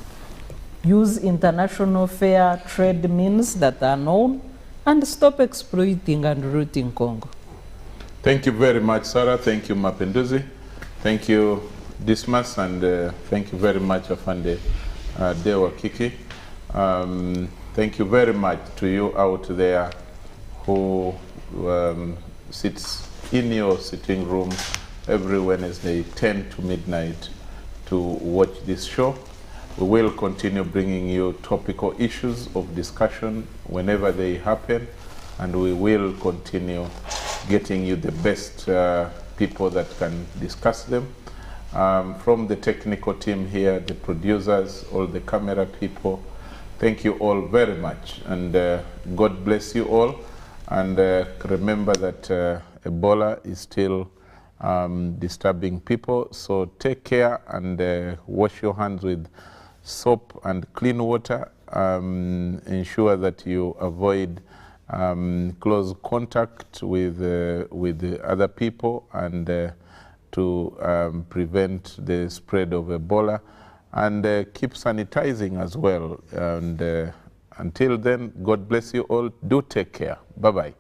Use international fair trade means that are known, and stop exploiting and looting Congo. Thank you very much, Sarah. Thank you, Mapinduzi. Thank you, Dismas, and thank you very much, Afande Dewa Kiki. Thank you very much to you out there who sits in your sitting room every Wednesday, 10 to midnight, to watch this show. We will continue bringing you topical issues of discussion whenever they happen, and we will continue getting you the best people that can discuss them. From the technical team here, the producers, all the camera people, thank you all very much, and God bless you all. And remember that Ebola is still disturbing people, so take care and wash your hands with soap and clean water. Ensure that you avoid close contact with other people, and to prevent the spread of Ebola, and keep sanitizing as well. And until then, God bless you all. Do take care. Bye-bye.